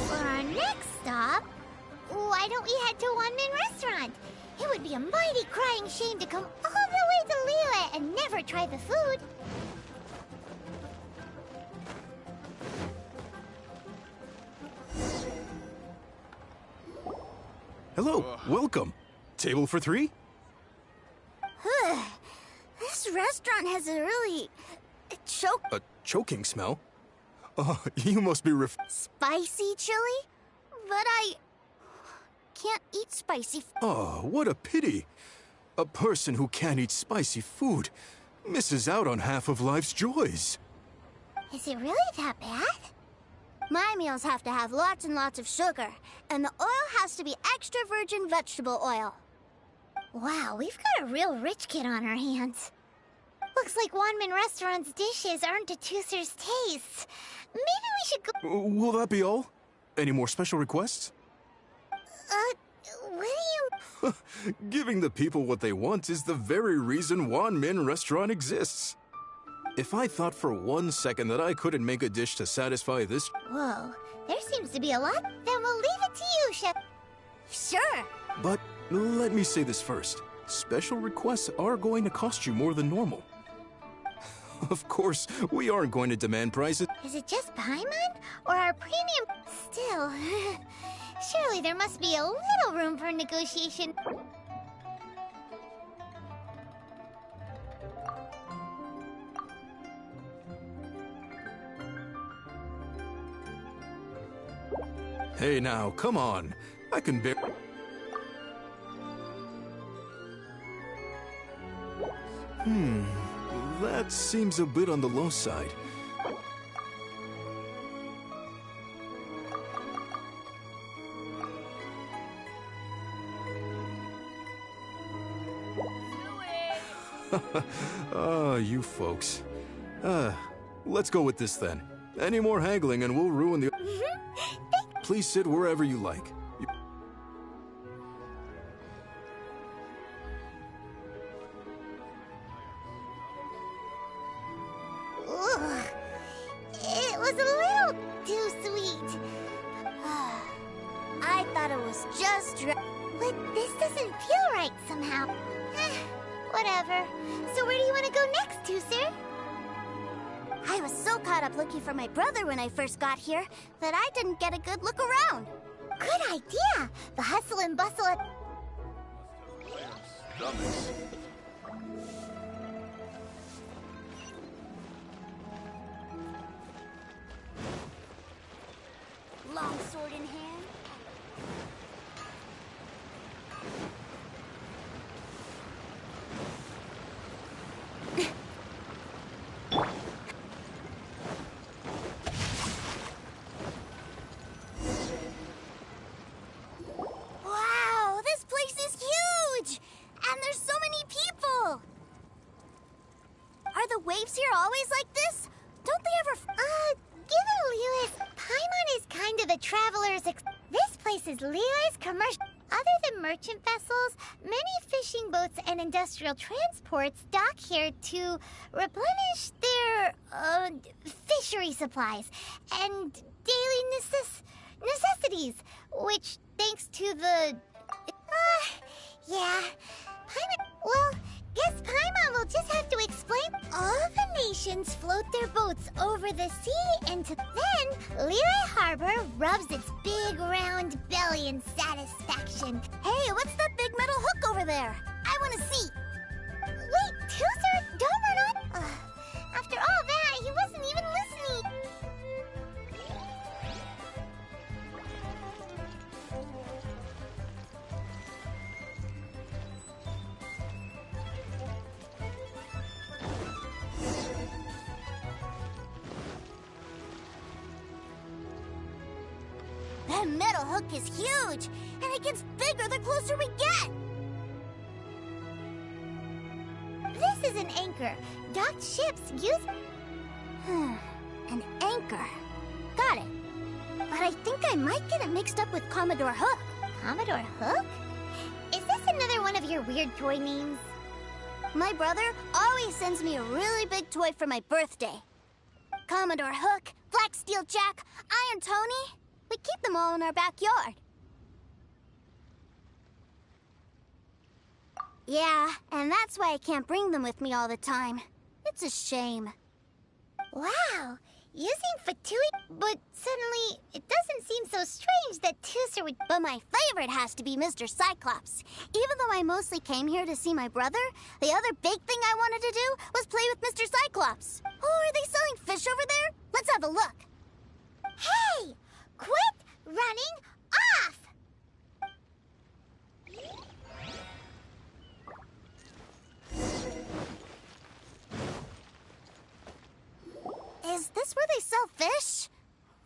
For our next stop, why don't we head to One Man Restaurant? It would be a mighty crying shame to come all the way to Liyue and never try the food. Hello, welcome. Table for three? restaurant has a really... A choking smell? Oh, you must be spicy chili? But I... can't eat spicy Oh, what a pity. A person who can't eat spicy food misses out on half of life's joys. Is it really that bad? My meals have to have lots and lots of sugar, and the oil has to be extra virgin vegetable oil. Wow, we've got a real rich kid on our hands. Looks like Wanmin Restaurant's dishes aren't to Tooser's taste. Maybe we should go... Will that be all? Any more special requests? What do you... Giving the people what they want is the very reason Wanmin Restaurant exists. If I thought for 1 second that I couldn't make a dish to satisfy this... Whoa, there seems to be a lot. Then we'll leave it to you, Chef. Sure. But let me say this first. Special requests are going to cost you more than normal. Of course, we aren't going to demand prices. Is it just Paimon? Or our premium... Still... Surely there must be a little room for negotiation. Hey now, come on. I can bear... That seems a bit on the low side. Ah, you folks. Let's go with this then. Any more haggling and we'll ruin the... Please sit wherever you like. Ugh. It was a little too sweet. I thought it was just right. But this doesn't feel right somehow. Whatever. So where do you want to go next, Tooser? I was so caught up looking for my brother when I first got here that I didn't get a good look around. Good idea. The hustle and bustle at... Long sword in hand. Wow, this place is huge! And there's so many people! Are the waves here always like this? Don't they ever... Given Liyue's... Paimon is kind of the traveler's... This place is Liyue's commercial... Other than merchant vessels, many fishing boats and industrial transports dock here to replenish their, fishery supplies and daily necessities, which, thanks to the... yeah. Paimon... Well, guess Paimon will just have to explain. All the nations float their boats over the sea into... Then, Liyue Harbor rubs its big round belly in satisfaction. Hey, what's that big metal hook over there? I want to see. Wait, Tooser, don't run on... After all that, he wasn't even listening. That metal hook is huge, and it gets bigger the closer we get. This is an anchor. Docked ships use... An anchor. Got it. But I think I might get it mixed up with Commodore Hook. Commodore Hook? Is this another one of your weird toy names? My brother always sends me a really big toy for my birthday. Commodore Hook, Black Steel Jack, Iron Tony. We keep them all in our backyard. Yeah, and that's why I can't bring them with me all the time. It's a shame. Wow, using Fatui, but suddenly it doesn't seem so strange that Tusser would. But my favorite has to be Mr. Cyclops. Even though I mostly came here to see my brother, the other big thing I wanted to do was play with Mr. Cyclops. Oh, are they selling fish over there? Let's have a look. Hey! Quit running off! Is this where they sell fish?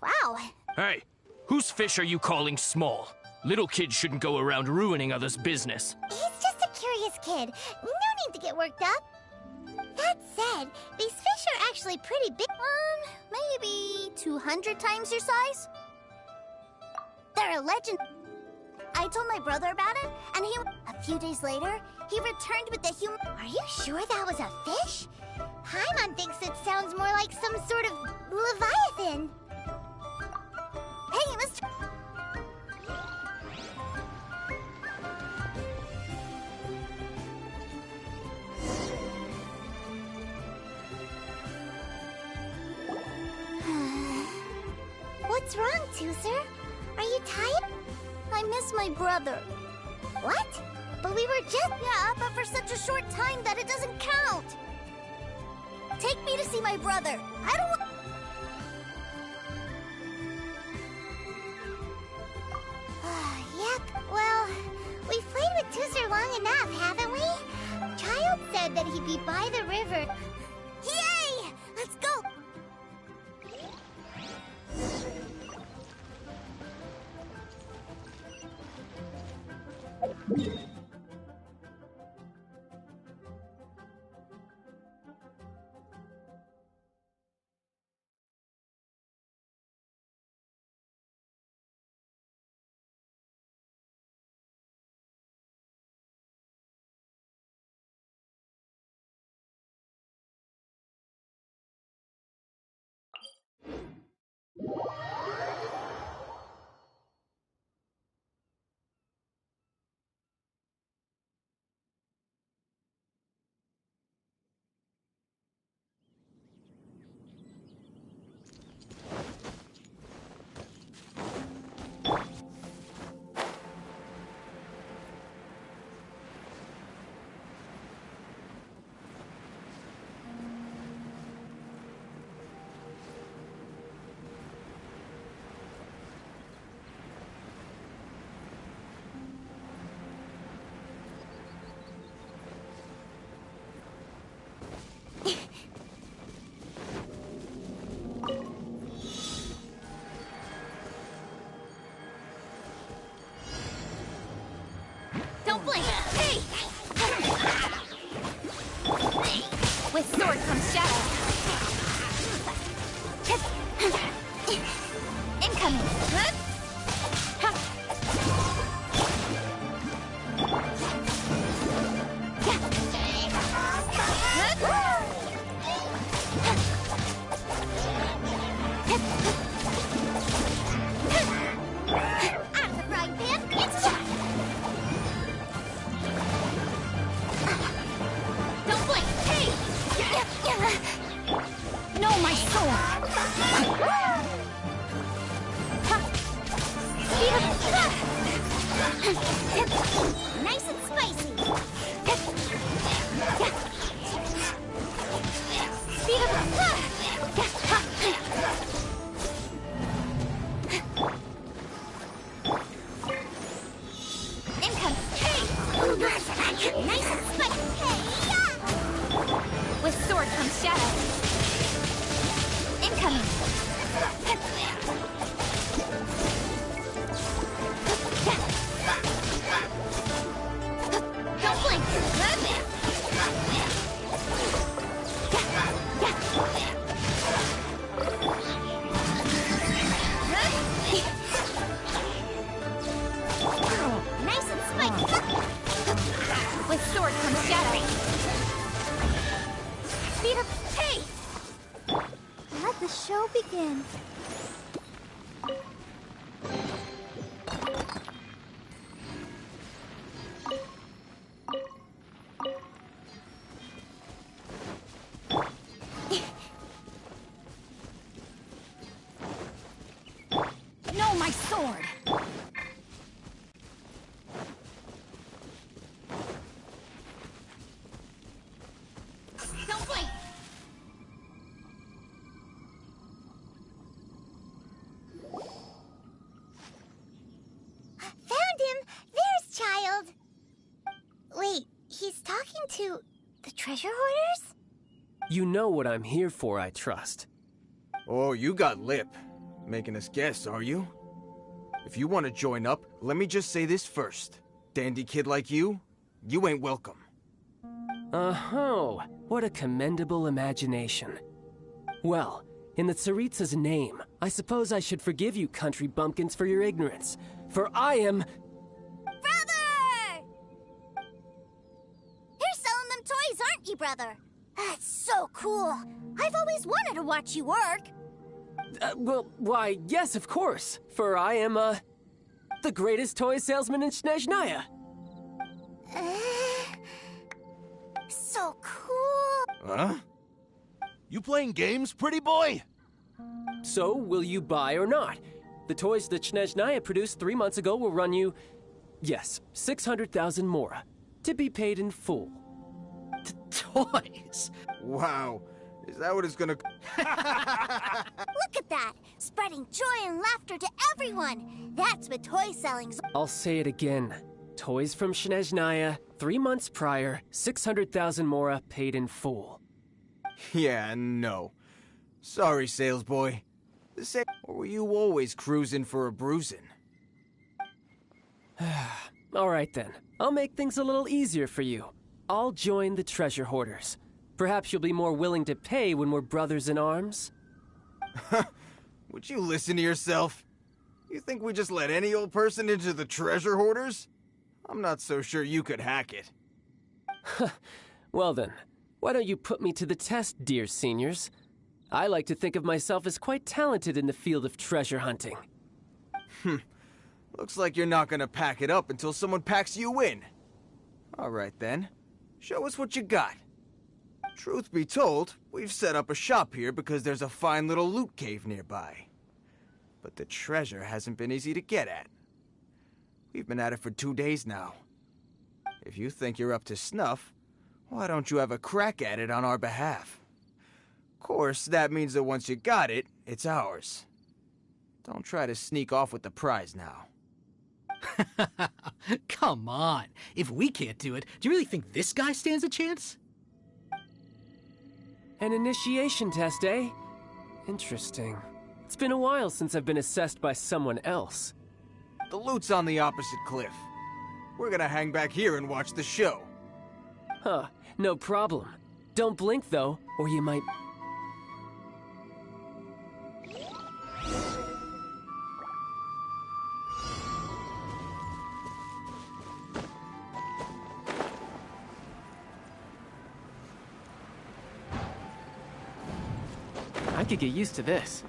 Wow. Hey, whose fish are you calling small? Little kids shouldn't go around ruining others' business. He's just a curious kid. No need to get worked up. That said, these fish are actually pretty big. Maybe 200 times your size? They're a legend. I told my brother about it, and a few days later, he returned with the human. Are you sure that was a fish? Paimon thinks it sounds more like some sort of leviathan. Hey, Mr. What's wrong, Tusser? Are you tired? I miss my brother. What? But we were just... Yeah, but for such a short time that it doesn't count. Take me to see my brother. I don't want... Yep, well, we've played with Tusser long enough, haven't we? Child said that he'd be by the river. Yay! Let's go! Don't blink! Hey! With sword comes shadow. Incoming! Out of the frying pan, it's time! Don't blink! Hey! No, my sword! Nice and spicy! Speed up! Income! Hey! Nice and spicy! Hey, yeah! With sword comes shadow. Incoming! Don't blink! Nice and spicy! With sword comes shadow. Speed up! Hey! Let the show begin. to the treasure hoarders? You know what I'm here for, I trust. Oh, you got lip. Making us guess, are you? If you want to join up, let me just say this first. Dandy kid like you ain't welcome. Oh, what a commendable imagination. Well, in the Tsaritsa's name, I suppose I should forgive you country bumpkins for your ignorance, for I am... Brother! You're selling them toys, aren't you, brother? That's so cool. I've always wanted to watch you work. Well, why, yes, of course, for I am, the greatest toy salesman in Snezhnaya. So cool. Huh? You playing games, pretty boy? So, will you buy or not? The toys that Snezhnaya produced 3 months ago will run you, yes, 600,000 mora, to be paid in full. Toys? Wow. Is that what it's gonna... Look at that! Spreading joy and laughter to everyone! That's what toy selling's... I'll say it again. Toys from Snezhnaya, 3 months prior, 600,000 mora paid in full. Yeah, no. Sorry, sales boy. Or were you always cruising for a bruising? All right then. I'll make things a little easier for you. I'll join the treasure hoarders. Perhaps you'll be more willing to pay when we're brothers in arms? Would you listen to yourself? You think we just let any old person into the treasure hoarders? I'm not so sure you could hack it. Well then, why don't you put me to the test, dear seniors? I like to think of myself as quite talented in the field of treasure hunting. Looks like you're not gonna pack it up until someone packs you in. All right then, show us what you got. Truth be told, we've set up a shop here because there's a fine little loot cave nearby. But the treasure hasn't been easy to get at. We've been at it for 2 days now. If you think you're up to snuff, why don't you have a crack at it on our behalf? Of course, that means that once you got it, it's ours. Don't try to sneak off with the prize now. Come on. If we can't do it, do you really think this guy stands a chance? An initiation test, eh? Interesting. It's been a while since I've been assessed by someone else. The loot's on the opposite cliff. We're gonna hang back here and watch the show. Huh, no problem. Don't blink, though, or you might... I could get used to this.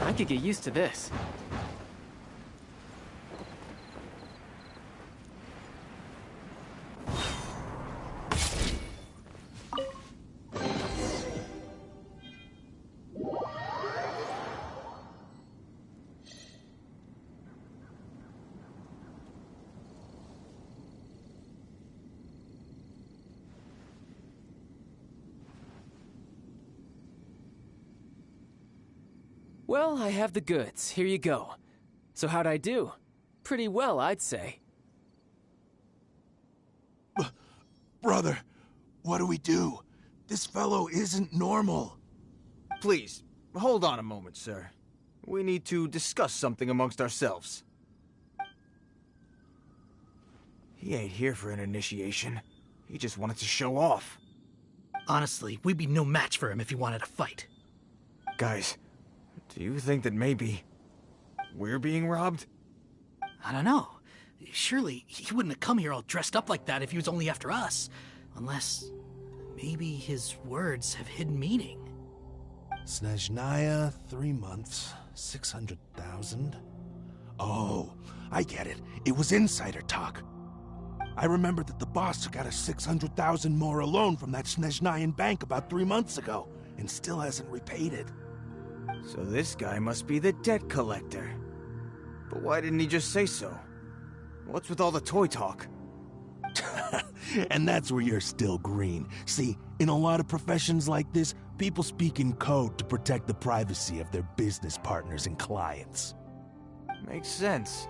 I could get used to this. Well, I have the goods. Here you go. So how'd I do? Pretty well, I'd say. Brother, what do we do? This fellow isn't normal. Please, hold on a moment, sir. We need to discuss something amongst ourselves. He ain't here for an initiation. He just wanted to show off. Honestly, we'd be no match for him if he wanted to fight. Guys, do you think that maybe we're being robbed? I don't know. Surely he wouldn't have come here all dressed up like that if he was only after us. Unless maybe his words have hidden meaning. Snezhnaya, 3 months, 600,000. Oh, I get it. It was insider talk. I remember that the boss took out a 600,000 more loan from that Snezhnayan bank about 3 months ago, and still hasn't repaid it. So this guy must be the debt collector. But why didn't he just say so? What's with all the toy talk? And that's where you're still green. See, in a lot of professions like this, people speak in code to protect the privacy of their business partners and clients. Makes sense.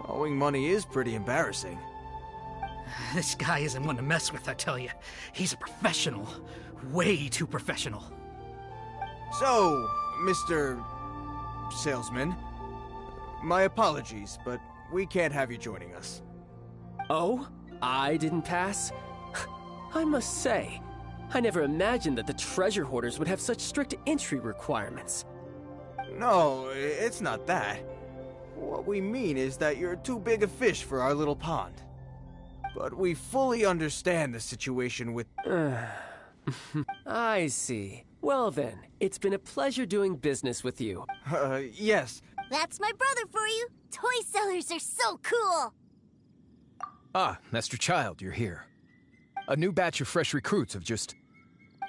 Owing money is pretty embarrassing. This guy isn't one to mess with, I tell you. He's a professional. Way too professional. So, Mr. Salesman, my apologies, but we can't have you joining us. Oh? I didn't pass? I must say, I never imagined that the treasure hoarders would have such strict entry requirements. No, it's not that. What we mean is that you're too big a fish for our little pond. But we fully understand the situation with... I see. Well then, it's been a pleasure doing business with you. Yes. That's my brother for you. Toy sellers are so cool. Ah, Master Child, you're here. A new batch of fresh recruits have just...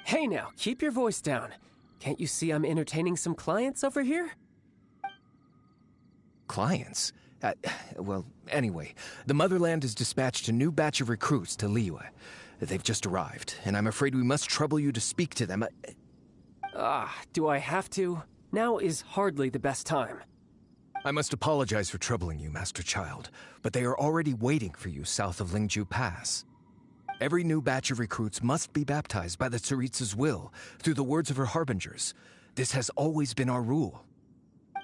Hey now, keep your voice down. Can't you see I'm entertaining some clients over here? Clients? Well, anyway, the Motherland has dispatched a new batch of recruits to Liyue. They've just arrived, and I'm afraid we must trouble you to speak to them. Do I have to? Now is hardly the best time. I must apologize for troubling you, Master Child, but they are already waiting for you south of Xingqiu Pass. Every new batch of recruits must be baptized by the Tsaritsa's will, through the words of her harbingers. This has always been our rule.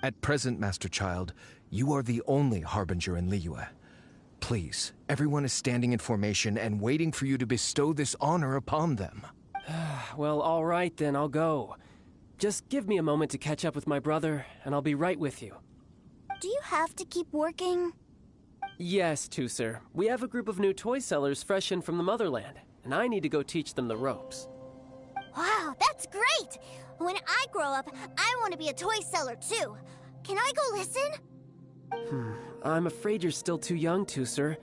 At present, Master Child, you are the only harbinger in Liyue. Please, everyone is standing in formation and waiting for you to bestow this honor upon them. Well, all right then, I'll go. Just give me a moment to catch up with my brother, and I'll be right with you. Do you have to keep working? Yes, Tusser. We have a group of new toy sellers fresh in from the Motherland, and I need to go teach them the ropes. Wow, that's great! When I grow up, I want to be a toy seller too. Can I go listen? I'm afraid you're still too young, Tusser.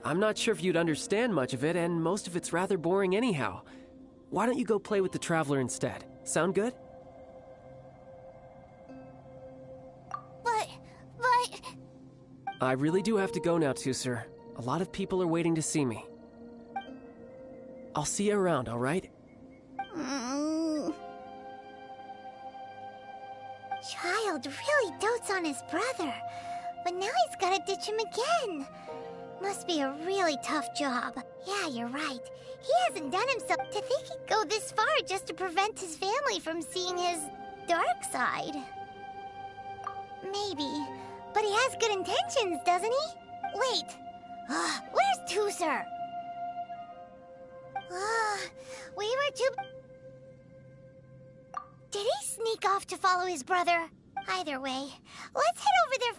I'm not sure if you'd understand much of it, and most of it's rather boring anyhow. Why don't you go play with the Traveler instead? Sound good? But... I really do have to go now, Tusser. A lot of people are waiting to see me. I'll see you around, all right? Child really dotes on his brother, but now he's gotta ditch him again. Must be a really tough job. Yeah, you're right. He hasn't done himself to think he'd go this far just to prevent his family from seeing his dark side. Maybe, but he has good intentions, doesn't he? Wait, where's Tusser? We were too... Did he sneak off to follow his brother? Either way, let's head over there.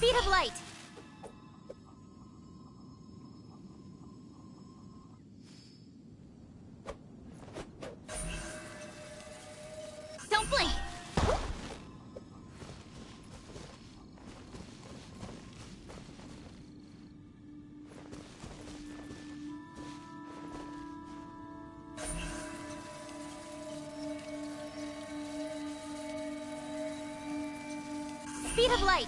Speed of light! Don't blink! Speed of light!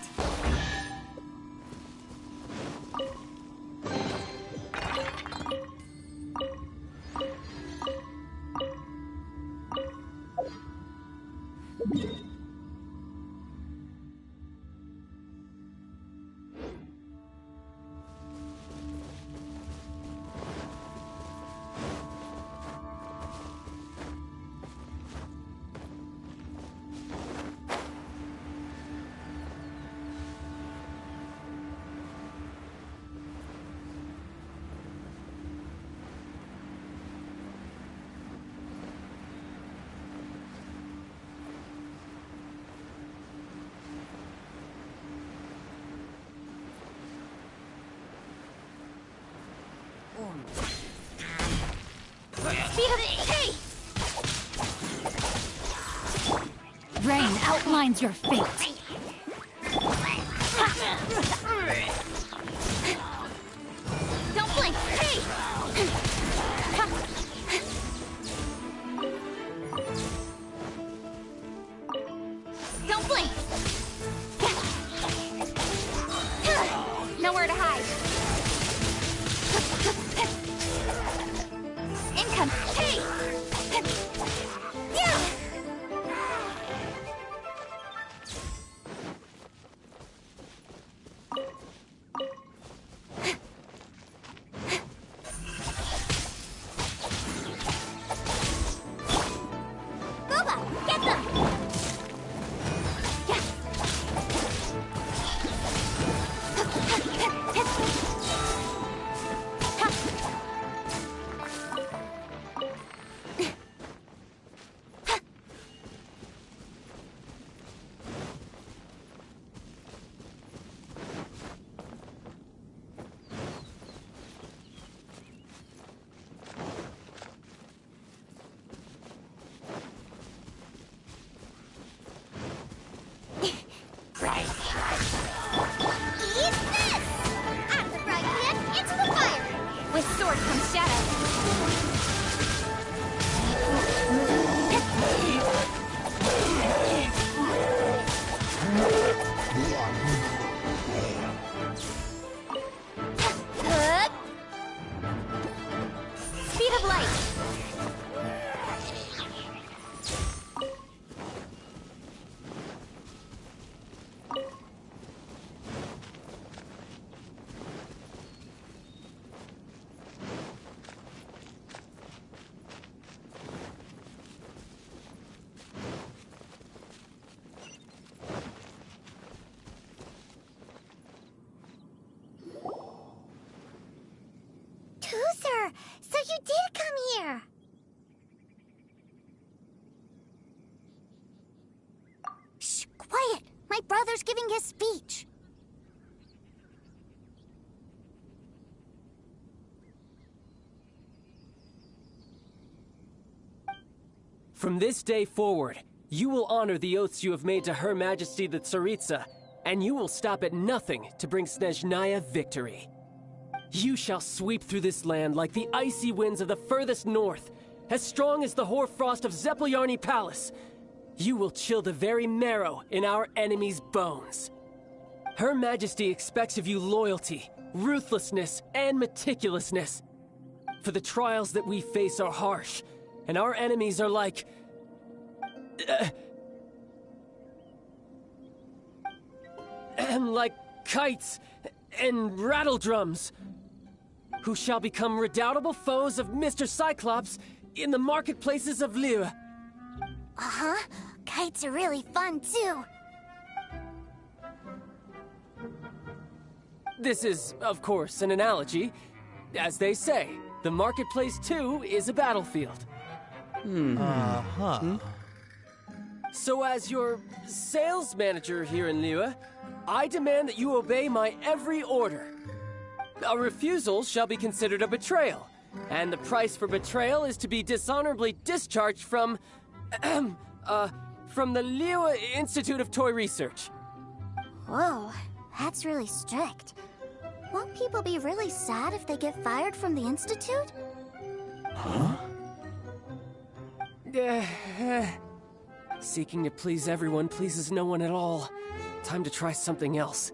defines your fate. Don't blink! Hey! Don't blink! Nowhere to hide. Income! Hey! Yeah! Boba! Get them! With sword comes shadow. Speed of light. Toozer, so you did come here. Shh, quiet. My brother's giving his speech. From this day forward, you will honor the oaths you have made to Her Majesty the Tsaritsa, and you will stop at nothing to bring Snezhnaya victory. You shall sweep through this land like the icy winds of the furthest north, as strong as the hoarfrost of Zeppeljärni Palace. You will chill the very marrow in our enemies' bones. Her Majesty expects of you loyalty, ruthlessness, and meticulousness. For the trials that we face are harsh, and our enemies are like... like kites and rattle drums, who shall become redoubtable foes of Mr. Cyclops in the marketplaces of Liyue. Uh-huh. Kites are really fun, too. This is, of course, an analogy. As they say, the marketplace, too, is a battlefield. So as your sales manager here in Liyue, I demand that you obey my every order. A refusal shall be considered a betrayal, and the price for betrayal is to be dishonorably discharged from the Liyue Institute of Toy Research. Whoa, that's really strict. Won't people be really sad if they get fired from the Institute? Huh? Seeking to please everyone pleases no one at all. Time to try something else.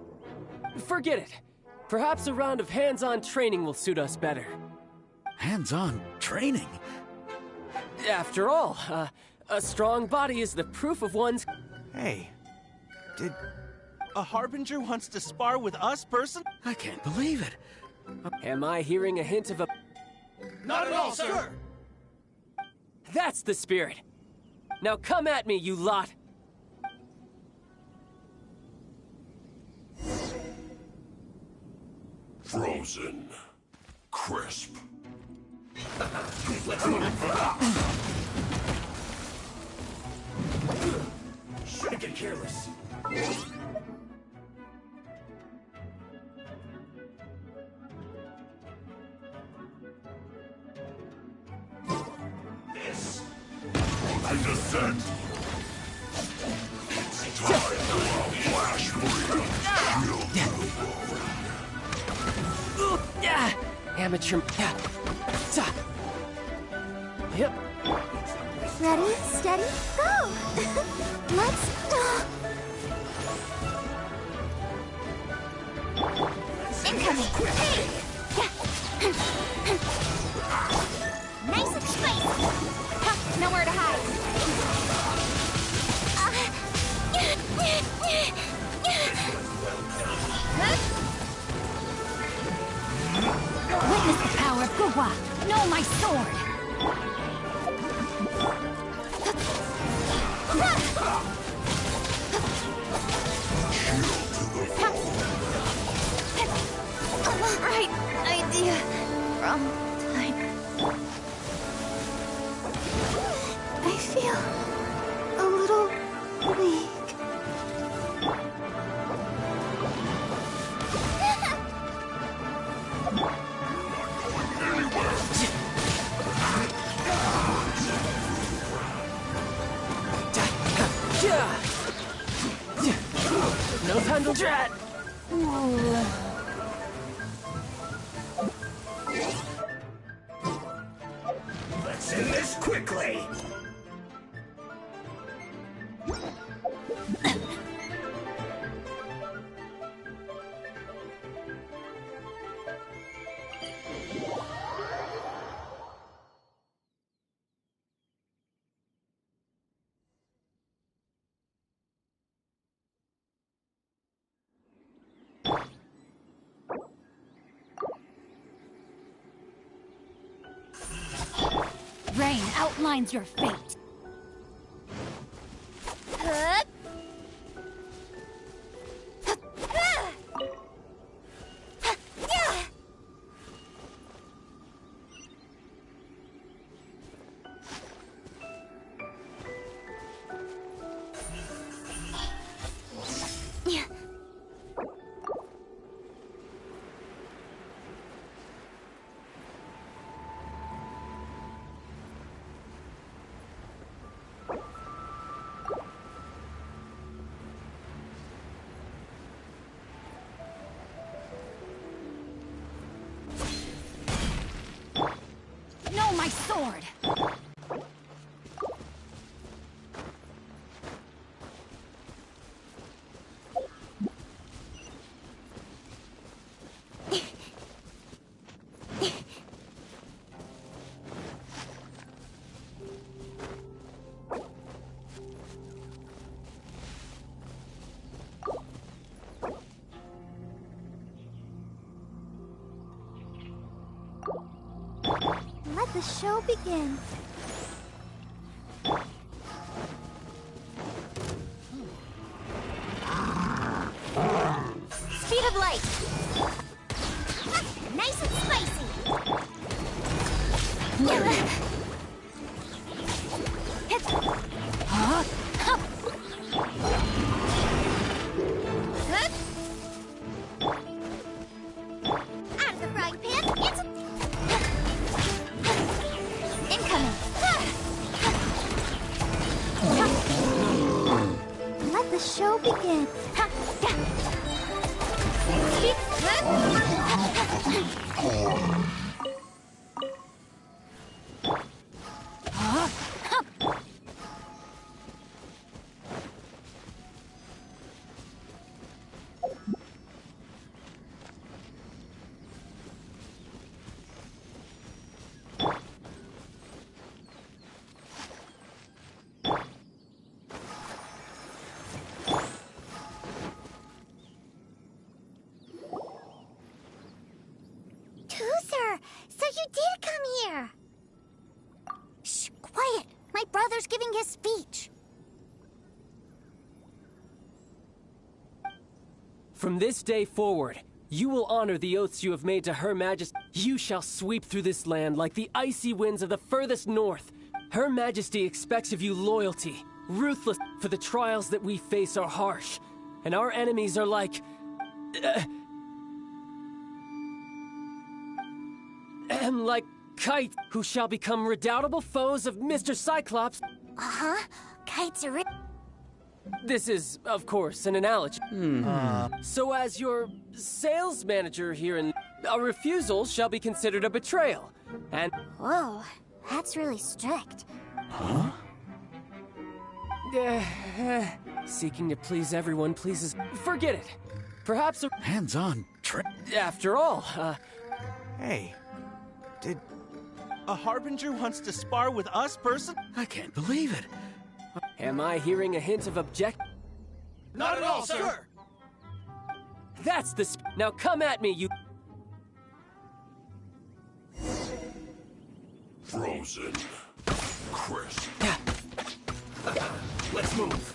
Forget it. Perhaps a round of hands-on training will suit us better. Hands-on training? After all, a strong body is the proof of one's... Hey, did a Harbinger wants to spar with us, person? I can't believe it. Am I hearing a hint of a... Not at all, sir! That's the spirit. Now come at me, you lot. Frozen. Crisp. Should've been careless. This. I descend. It's Amateur. Yep. Ready, steady, go! Let's... Incoming! Hey! Nice and spicy! Nowhere to hide! Witness the power of Guhua! Know my sword! Right idea. Wrong time. I feel a little weak. No time to chat. Let's end this quickly. Rain outlines your fate. Know my sword! Let the show begin. Speed of light. Nice and spicy. Out of the frying pan, it's incoming. Let the show begin. So you did come here! Shh, quiet! My brother's giving his speech. From this day forward, you will honor the oaths you have made to Her Majesty. You shall sweep through this land like the icy winds of the furthest north. Her Majesty expects of you loyalty, ruthless, for the trials that we face are harsh, and our enemies are like... like kites, who shall become redoubtable foes of Mr. Cyclops. Uh-huh. Kites are... This is, of course, an analogy. So as your sales manager here a refusal shall be considered a betrayal. And... Whoa, that's really strict. Huh? Seeking to please everyone pleases... Forget it. Perhaps a... Hands-on After all, Hey, did... A Harbinger wants to spar with us, person? I can't believe it. Am I hearing a hint of object? Not at all, sir! That's the Now come at me, you... Frozen. Crisp. Let's move.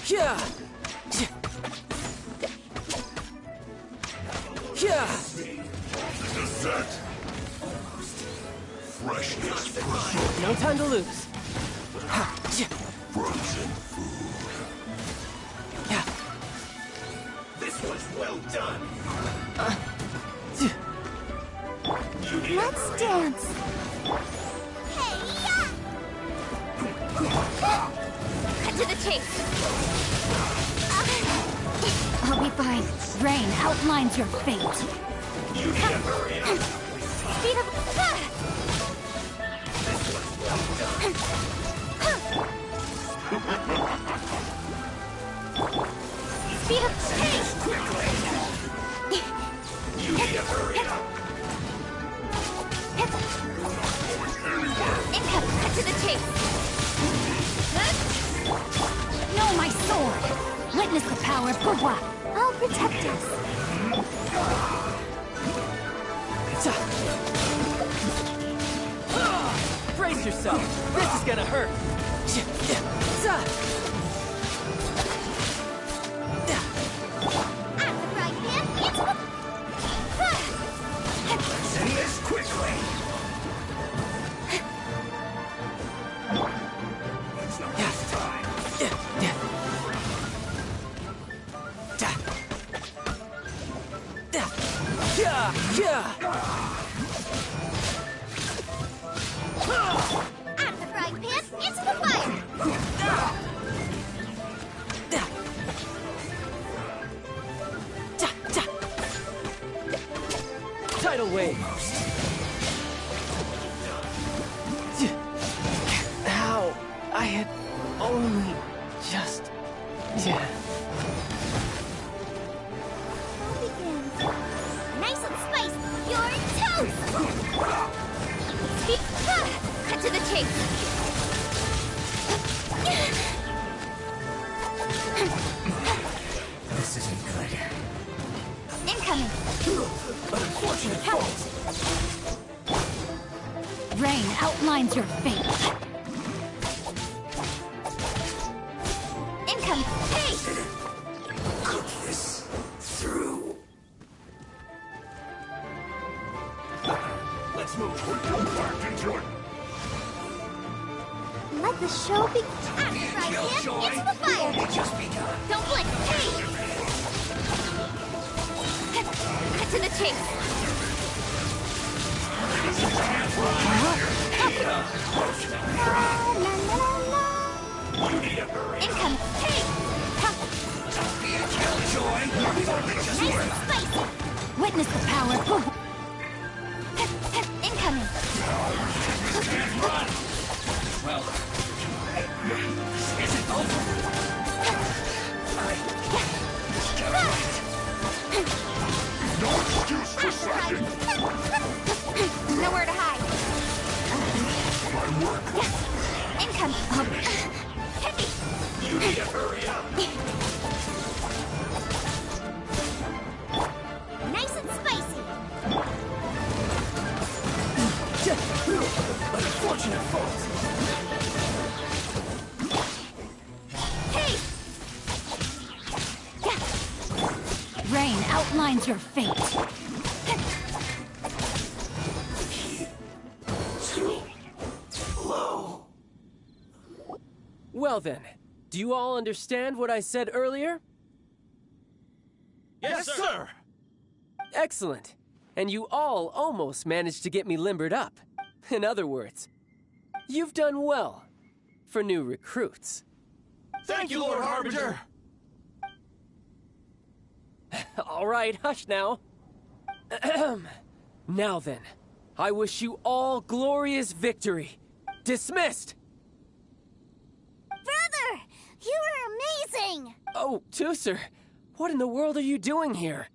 Yeah. Set. Freshness. No time to lose. Frozen food. This was well done. Let's dance. Cut to the chase. I'll be fine. Rain outlines your fate. You need to hurry up. Speed up. Speed up. Hey! Quickly. You need to hurry up. Income. Cut to the chase. Know my sword. Witness the power of Gugwa. I'll protect us. Brace yourself. This is gonna hurt. Send this quickly. It's not this time. Out of the frying pan, into the fire! Tidal wave. How I had only just... Nice and spicy. You're toast! Cut to the chase. This isn't good. Incoming. Unfortunate fault. Rain outlines your fate. Incoming. Hey! Cook this through. Let's move. We're going back into it. Let the show begin. Out of the frying pan, into the fire! Just begun. Don't blink. Hey! Cut to the chase. You need a hurry. Incoming. Hey! Killjoy. Nice and spicy. Witness the power of Gugwa. Incoming. Can't run. Well, is it over? No excuse for slacking. Nowhere to hide. My work. Incoming. You need to hurry up. Nice and spicy. Unfortunate fault. Hey! Rain outlines your fate. Too low. Well then, do you all understand what I said earlier? Yes, sir! Excellent. And you all almost managed to get me limbered up. In other words, You've done well for new recruits. Thank you, Lord Harbinger! All right, hush now. Now then, I wish you all glorious victory. Dismissed! Brother! You are amazing! Oh, Tooser, what in the world are you doing here?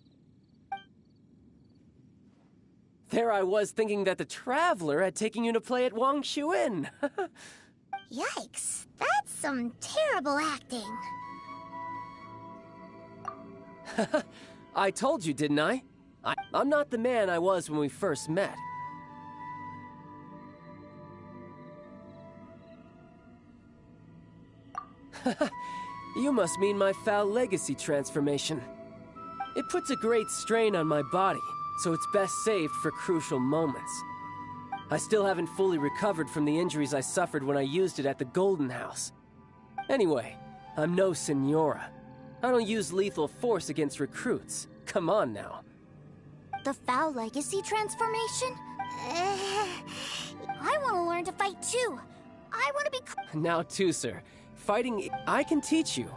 There I was thinking that the Traveler had taken you to play at Wang Xuan. Yikes, that's some terrible acting. I told you, didn't I? I'm not the man I was when we first met. You must mean my foul legacy transformation. It puts a great strain on my body, so it's best saved for crucial moments. I still haven't fully recovered from the injuries I suffered when I used it at the Golden House. Anyway, I'm no Senora. I don't use lethal force against recruits. Come on now. The foul legacy transformation? I want to learn to fight too. I want to be... Now, Tooser, fighting I can teach you,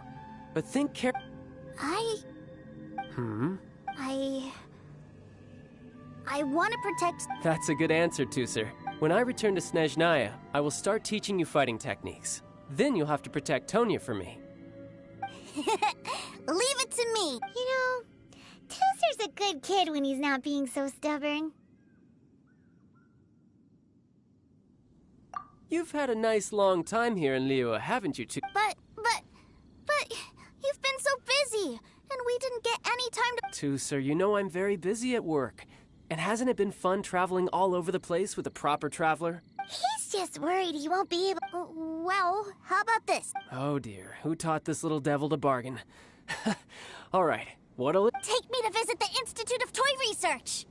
but think carefully. I want to protect... That's a good answer, Tooser. When I return to Snezhnaya, I will start teaching you fighting techniques. Then you'll have to protect Tonya for me. Leave it to me. You know, Tooser's a good kid when he's not being so stubborn. You've had a nice long time here in Liyue, haven't you, But you've been so busy, and we didn't get any time to... Tooser, you know I'm very busy at work. And hasn't it been fun traveling all over the place with a proper traveler? He's just worried he won't be able... Well, how about this? Oh dear, who taught this little devil to bargain? All right, what'll it... Take me to visit the Institute of Toy Research!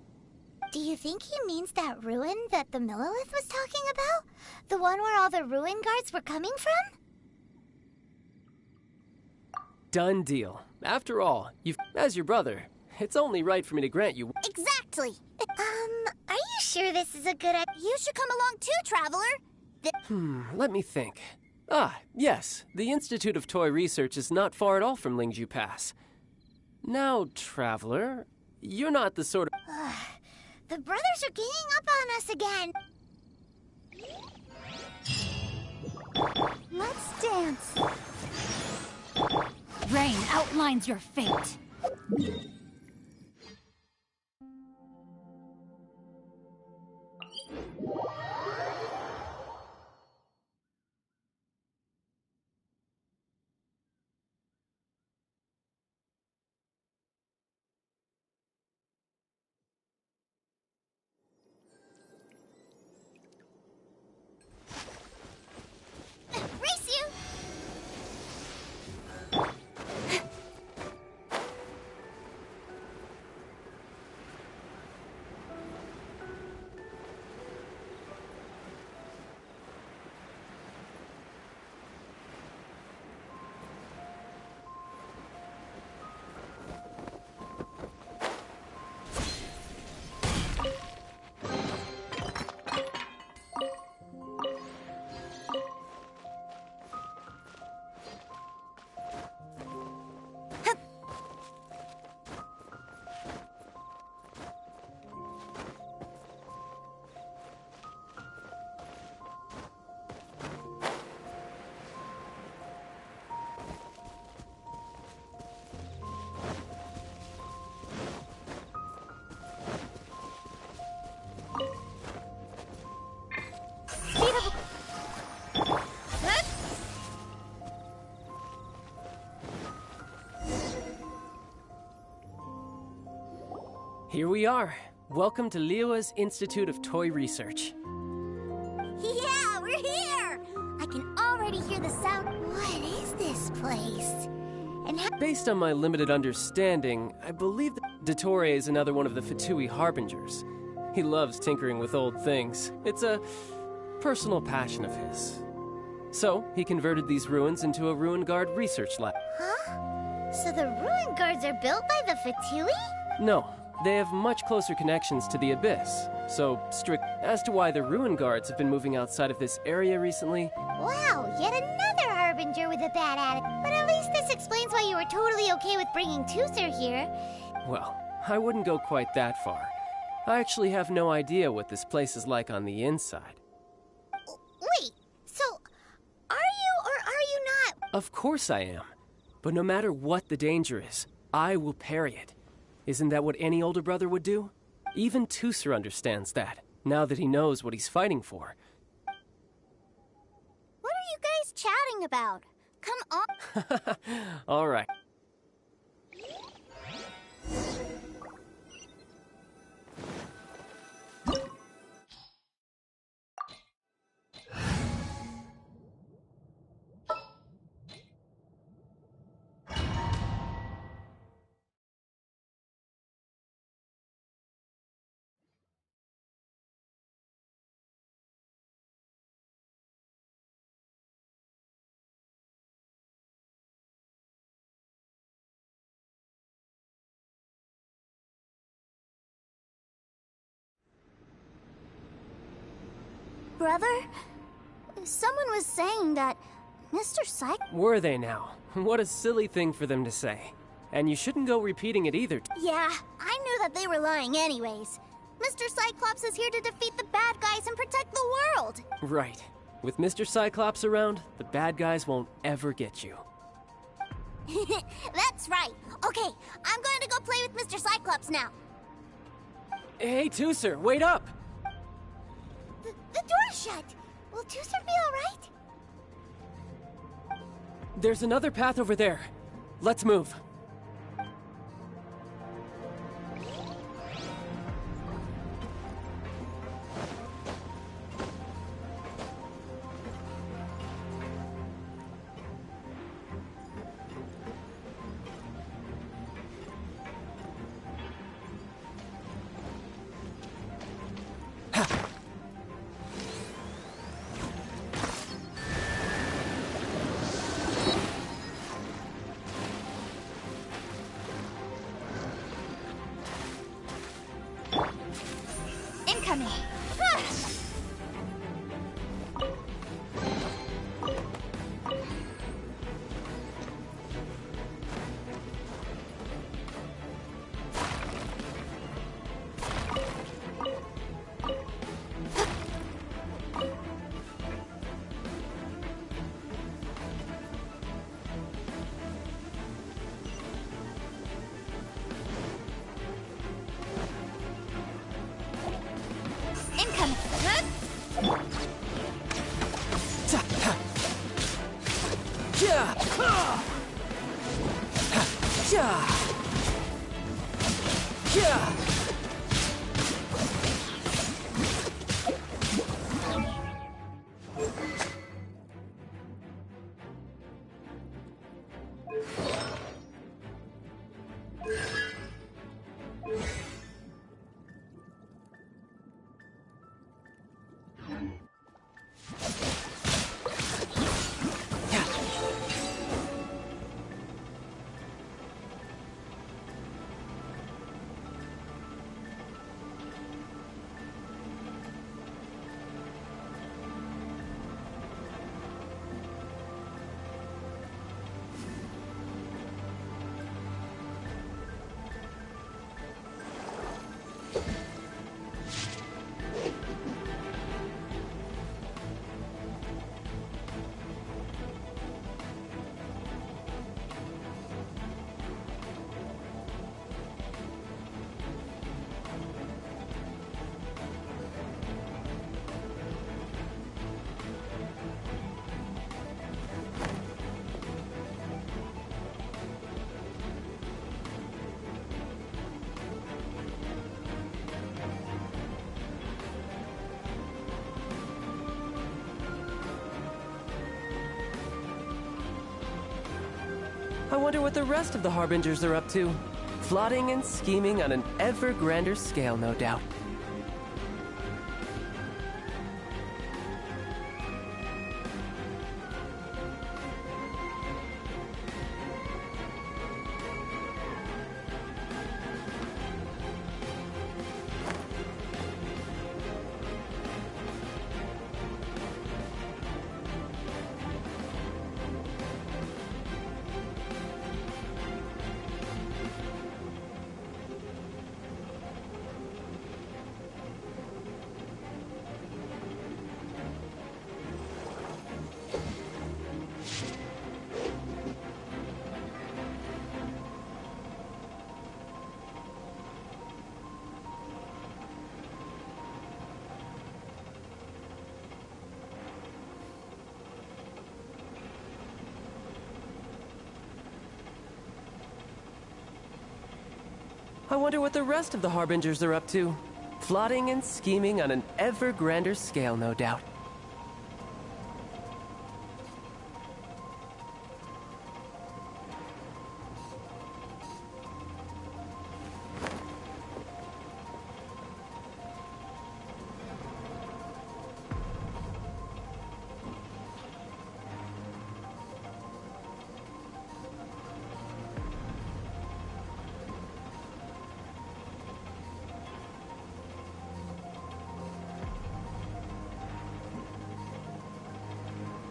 Do you think he means that ruin that the Millilith was talking about? The one where all the ruin guards were coming from? Done deal. After all, as your brother, it's only right for me to grant you... Exactly! Are you sure this is a good idea? You should come along too, Traveler! Let me think. Ah, yes, the Institute of Toy Research is not far at all from Xingqiu Pass. Now, Traveler, you're not the sort of... The brothers are ganging up on us again. Let's dance. Rain outlines your fate. Here we are. Welcome to Liyue's Institute of Toy Research. Yeah, we're here! I can already hear the sound. What is this place? And how... Based on my limited understanding, I believe that Dottore is another one of the Fatui Harbingers. He loves tinkering with old things. It's a personal passion of his. So, he converted these ruins into a Ruin Guard research lab. Huh? So the ruin guards are built by the Fatui? No, They have much closer connections to the Abyss, so strict as to why the Ruin Guards have been moving outside of this area recently. Wow, yet another Harbinger with a bad attitude. But at least this explains why you were totally okay with bringing Tooser here. Well, I wouldn't go quite that far. I actually have no idea what this place is like on the inside. Wait, so are you or are you not? Of course I am. But no matter what the danger is, I will parry it. Isn't that what any older brother would do? Even Tooser understands that, now that he knows what he's fighting for. What are you guys chatting about? Come on. All right. Brother? Someone was saying that Mr. Were they now? What a silly thing for them to say. And you shouldn't go repeating it either. Yeah, I knew that they were lying anyways. Mr. Cyclops is here to defeat the bad guys and protect the world. Right. With Mr. Cyclops around, the bad guys won't ever get you. That's right. Okay, I'm going to go play with Mr. Cyclops now. Hey, Tooser, wait up! The door's shut. Will Tooser be alright? There's another path over there. Let's move. Incoming. I wonder what the rest of the Harbingers are up to. Plotting and scheming on an ever grander scale, no doubt. I wonder what the rest of the Harbingers are up to. Plotting and scheming on an ever grander scale, no doubt.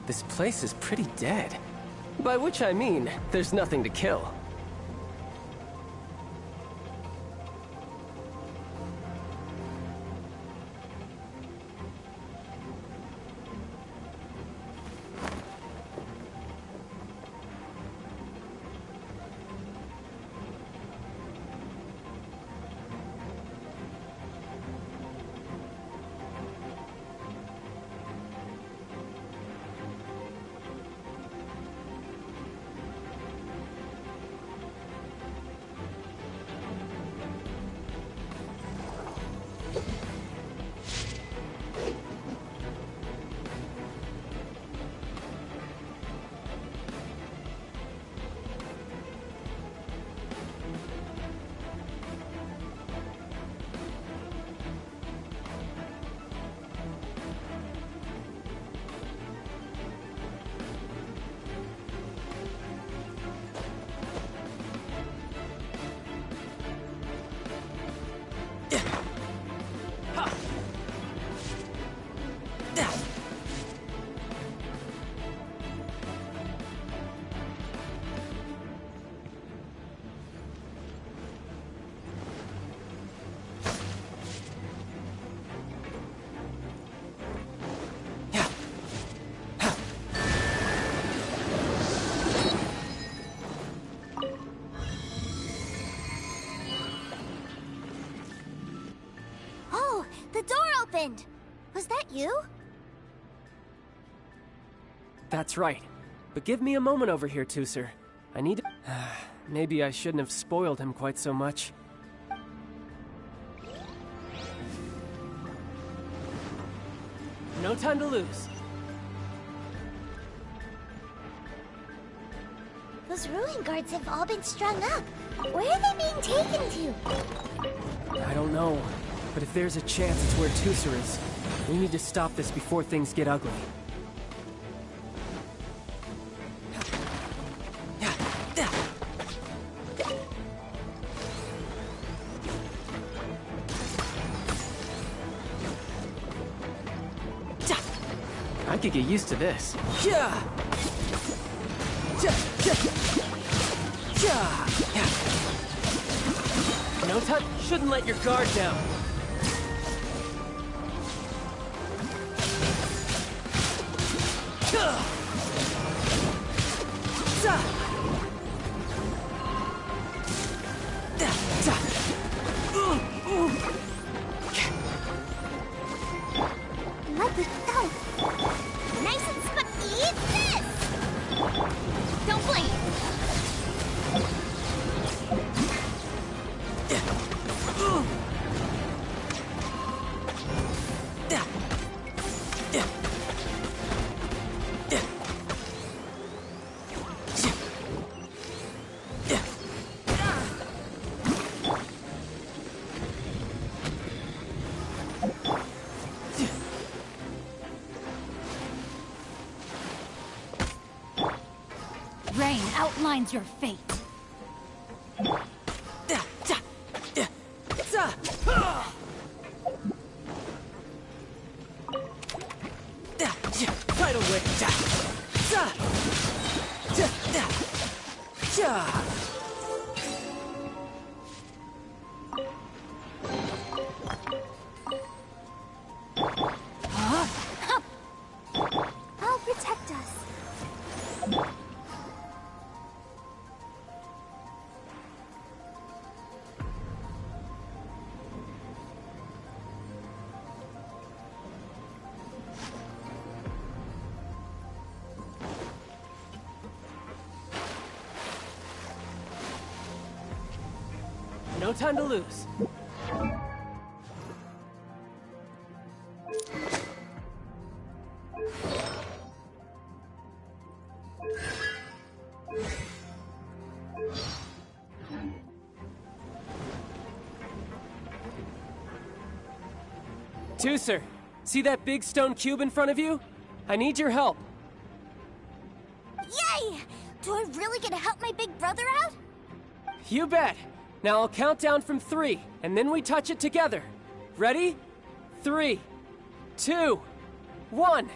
This place is pretty dead. By which I mean, there's nothing to kill. The door opened! Was that you? That's right. But give me a moment over here, Tusser. I need to... Maybe I shouldn't have spoiled him quite so much. No time to lose. Those ruin guards have all been strung up. Where are they being taken to? I don't know. But if there's a chance it's where Tusser is, we need to stop this before things get ugly. I could get used to this. No touch. Shouldn't let your guard down. Let it go. Nice and spicy. Eat this! Don't blink. Rain outlines your fate. Tidal wave. I'll protect us. No time to lose. Tooser, see that big stone cube in front of you? I need your help. Yay! Do I really get to help my big brother out? You bet. Now I'll count down from 3, and then we touch it together. Ready? 3, 2, 1.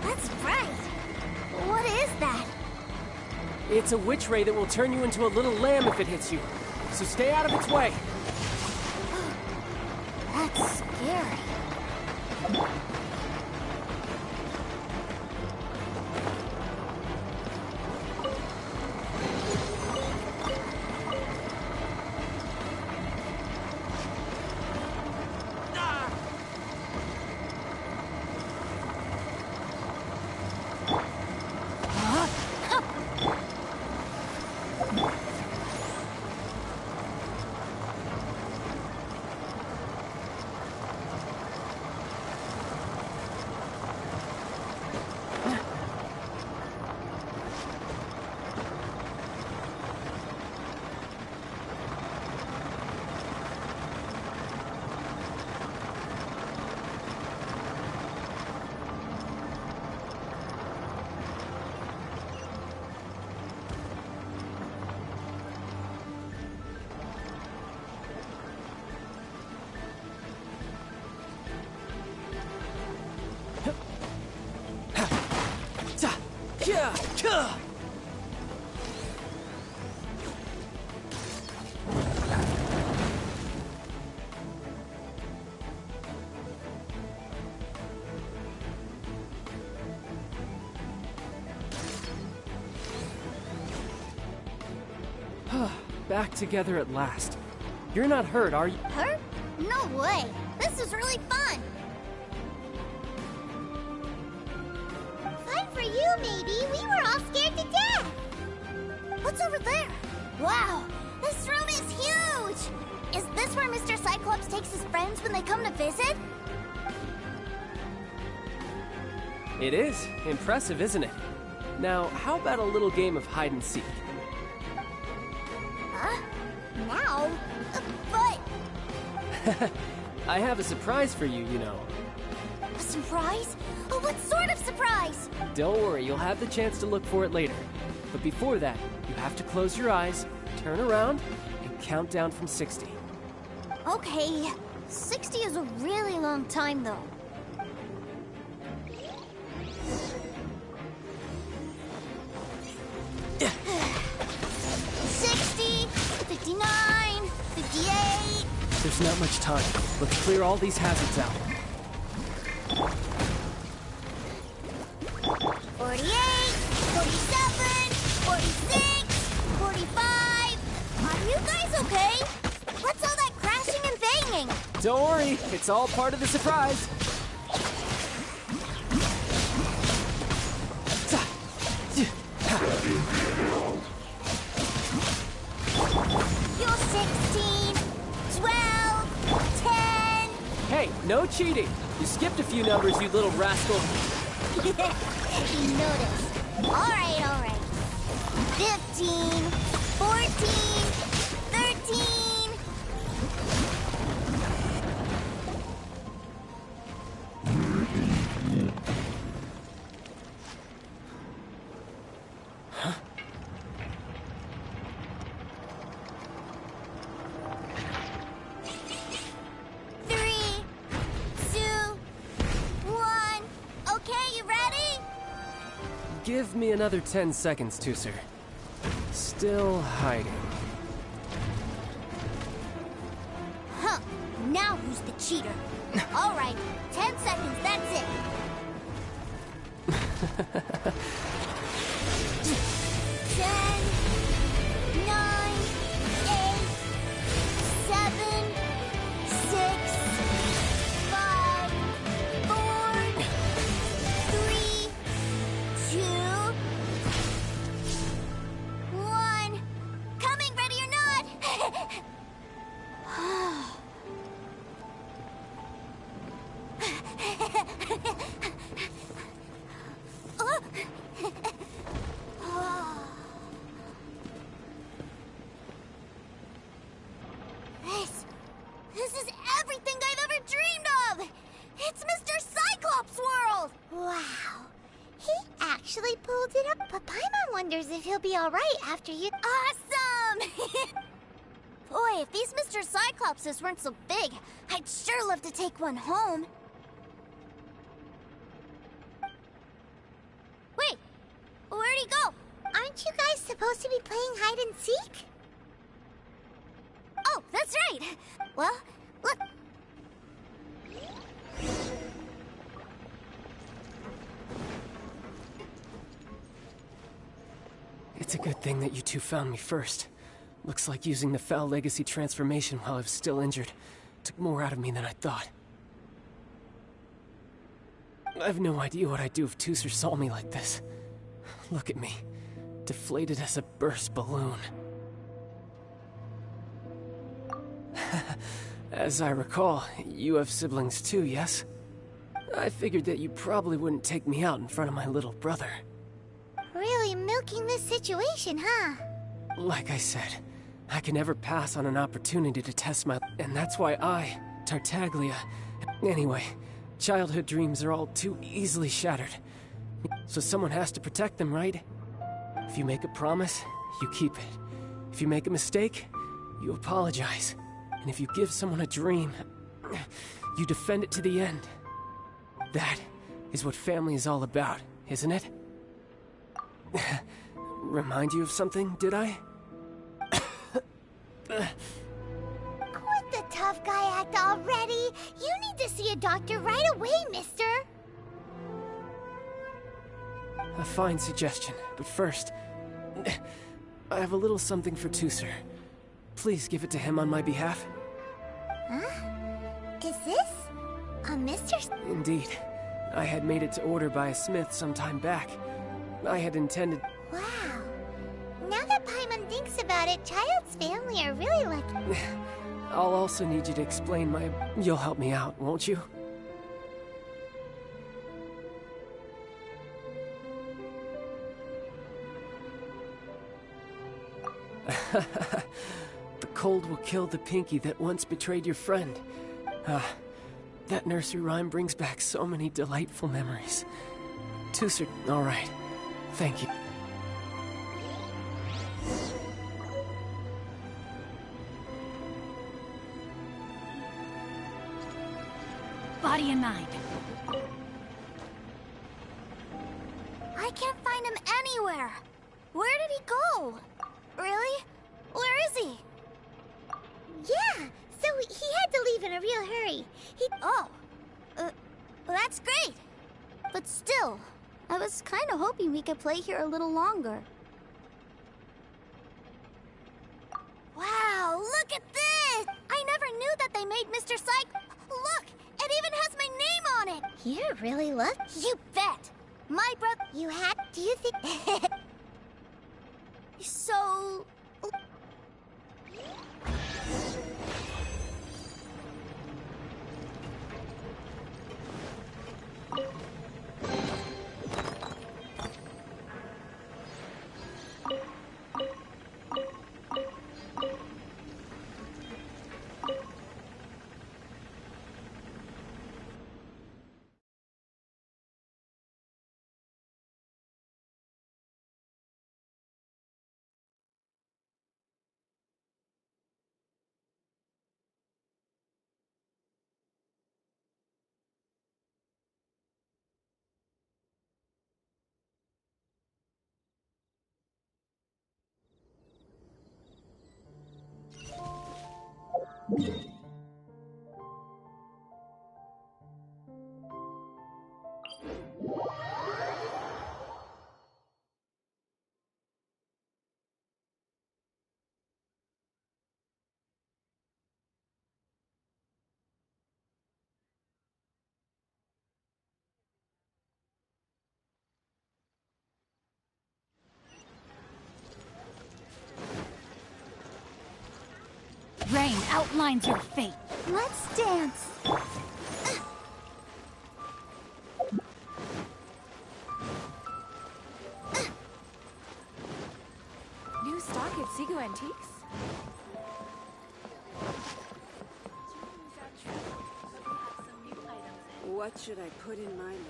That's right. What is that? It's a witch ray that will turn you into a little lamb if it hits you. So stay out of its way. That's scary. Back together at last. You're not hurt, are you? Hurt? No way. This is really fun. Fun for you, maybe. We were all scared to death. What's over there? Wow, this room is huge. Is this where Mr. Cyclops takes his friends when they come to visit? It is. Impressive, isn't it? Now, how about a little game of hide and seek? Now? But... I have a surprise for you, you know. A surprise? Oh, what sort of surprise? Don't worry, you'll have the chance to look for it later. But before that, you have to close your eyes, turn around, and count down from 60. Okay, 60 is a really long time, though. There's not much time. Let's clear all these hazards out. 48, 47, 46, 45. Are you guys okay? What's all that crashing and banging? Don't worry, it's all part of the surprise. You're 16, 12, 10. Hey, no cheating. You skipped a few numbers, you little rascal. You noticed. All right. 15, 14, 13. Huh? Give me another 10 seconds, Tooser. Still hiding. Huh. Now who's the cheater? All right, 10 seconds, that's it. 10, actually pulled it up, but Paimon wonders if he'll be alright after you— Awesome! Boy, if these Mr. Cyclopses weren't so big, I'd sure love to take one home. Wait, where'd he go? Aren't you guys supposed to be playing hide and seek? Oh, that's right! Well, look. It's a good thing that you two found me first. Looks like using the Foul Legacy transformation while I was still injured took more out of me than I thought. I have no idea what I'd do if Tooser saw me like this. Look at me, deflated as a burst balloon. As I recall, you have siblings too, yes? I figured that you probably wouldn't take me out in front of my little brother. Really milking this situation, huh? Like I said, I can never pass on an opportunity to test my... And that's why I, Tartaglia... Anyway, childhood dreams are all too easily shattered. So someone has to protect them, right? If you make a promise, you keep it. If you make a mistake, you apologize. And if you give someone a dream, you defend it to the end. That is what family is all about, isn't it? Remind you of something, did I? Quit the tough guy act already! You need to see a doctor right away, mister! A fine suggestion, but first... I have a little something for Tooser. Please give it to him on my behalf. Huh? Is this a Mr. Indeed. I had made it to order by a smith some time back. I had intended... Wow. Now that Paimon thinks about it, Child's family are really lucky. I'll also need you to explain my... You'll help me out, won't you? The cold will kill the pinky that once betrayed your friend. That nursery rhyme brings back so many delightful memories. Tooser, all right. Thank you. Body and mind. I can't find him anywhere. Where did he go? Really? Where is he? Yeah, so he had to leave in a real hurry. That's great. But still, I was kind of hoping we could play here a little longer. Wow, look at this! I never knew that they made Mr. Psych... Look, it even has my name on it! You're really lucky. You bet! My brother... You had... Do you think... So... Rain outlines your fate. Let's dance. New stock at Xingqiu Antiques? What should I put in my letter?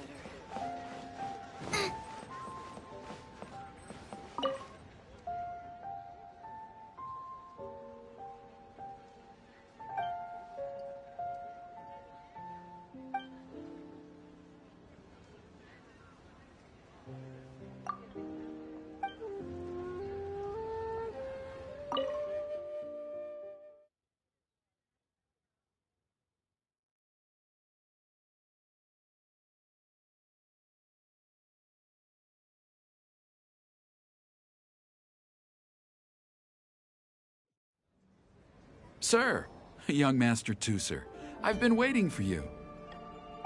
Sir, young Master Tooser, I've been waiting for you.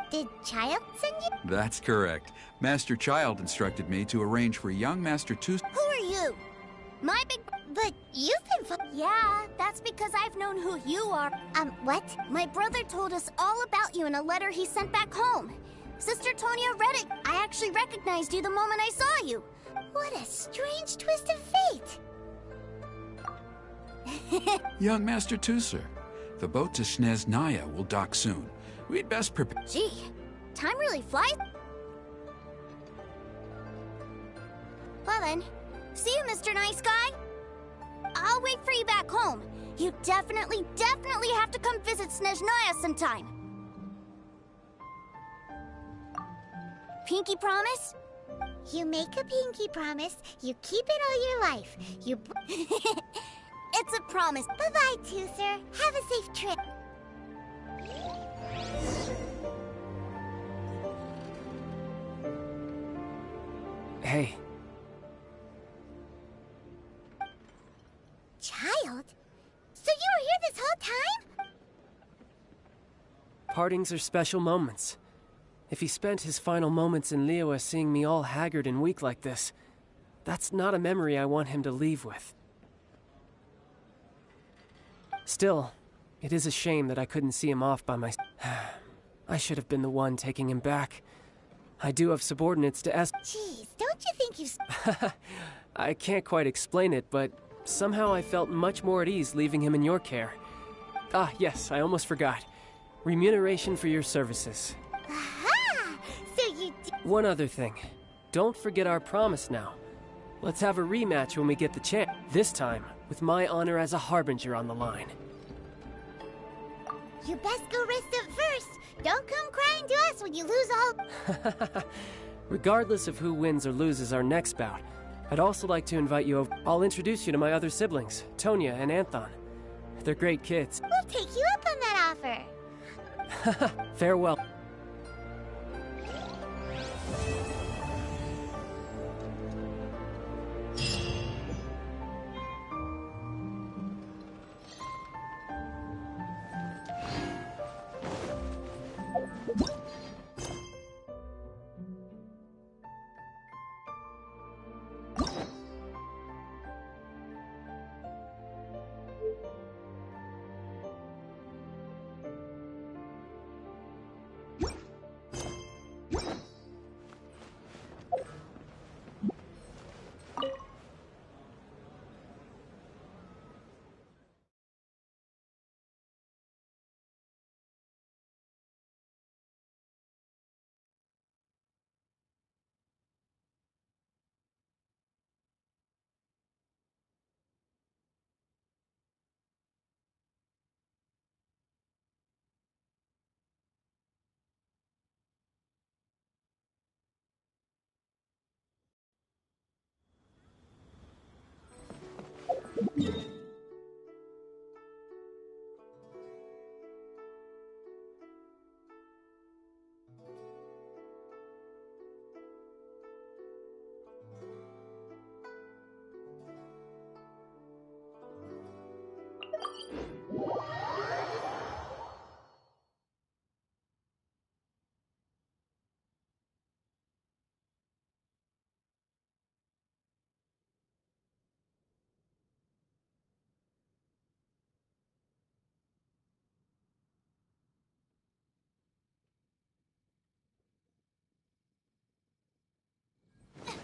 Did Child send you? That's correct. Master Child instructed me to arrange for young Master Tooser. Who are you? My big... But you've been Yeah, that's because I've known who you are. What? My brother told us all about you in a letter he sent back home. Sister Tonya read it. I actually recognized you the moment I saw you. What a strange twist of fate. Young Master Tooser, the boat to Snezhnaya will dock soon. We'd best prepare. Gee, time really flies. Well then, see you, Mr. Nice Guy. I'll wait for you back home. You definitely have to come visit Snezhnaya sometime. Pinky promise? You make a pinky promise, you keep it all your life. You... It's a promise. Bye-bye, Tooser. Have a safe trip. Hey. Child? So you were here this whole time? Partings are special moments. If he spent his final moments in Liyue seeing me all haggard and weak like this, that's not a memory I want him to leave with. Still, it is a shame that I couldn't see him off by myself. I should have been the one taking him back. I do have subordinates to Jeez, don't you think you've... I can't quite explain it, but somehow I felt much more at ease leaving him in your care. Ah, yes, I almost forgot. Remuneration for your services. Aha! So you One other thing. Don't forget our promise now. Let's have a rematch when we get the chance. This time, with my honor as a Harbinger on the line. You best go rest up first. Don't come crying to us when you lose all... Regardless of who wins or loses our next bout, I'd also like to invite you over. I'll introduce you to my other siblings, Tonya and Anthon. They're great kids. We'll take you up on that offer. Farewell.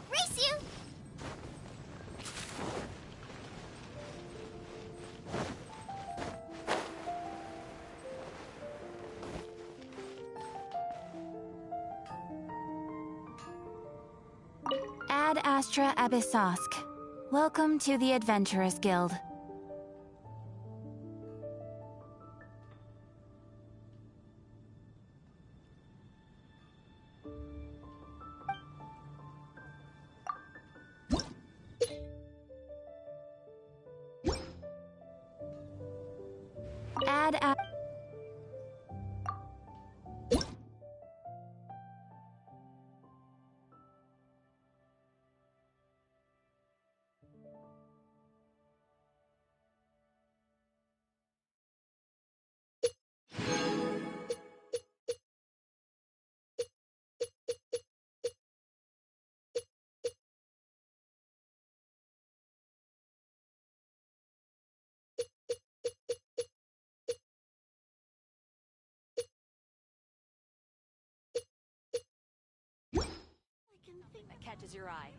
Race you! Ad Astra Abyssosk. Welcome to the Adventurers Guild. catches your eye.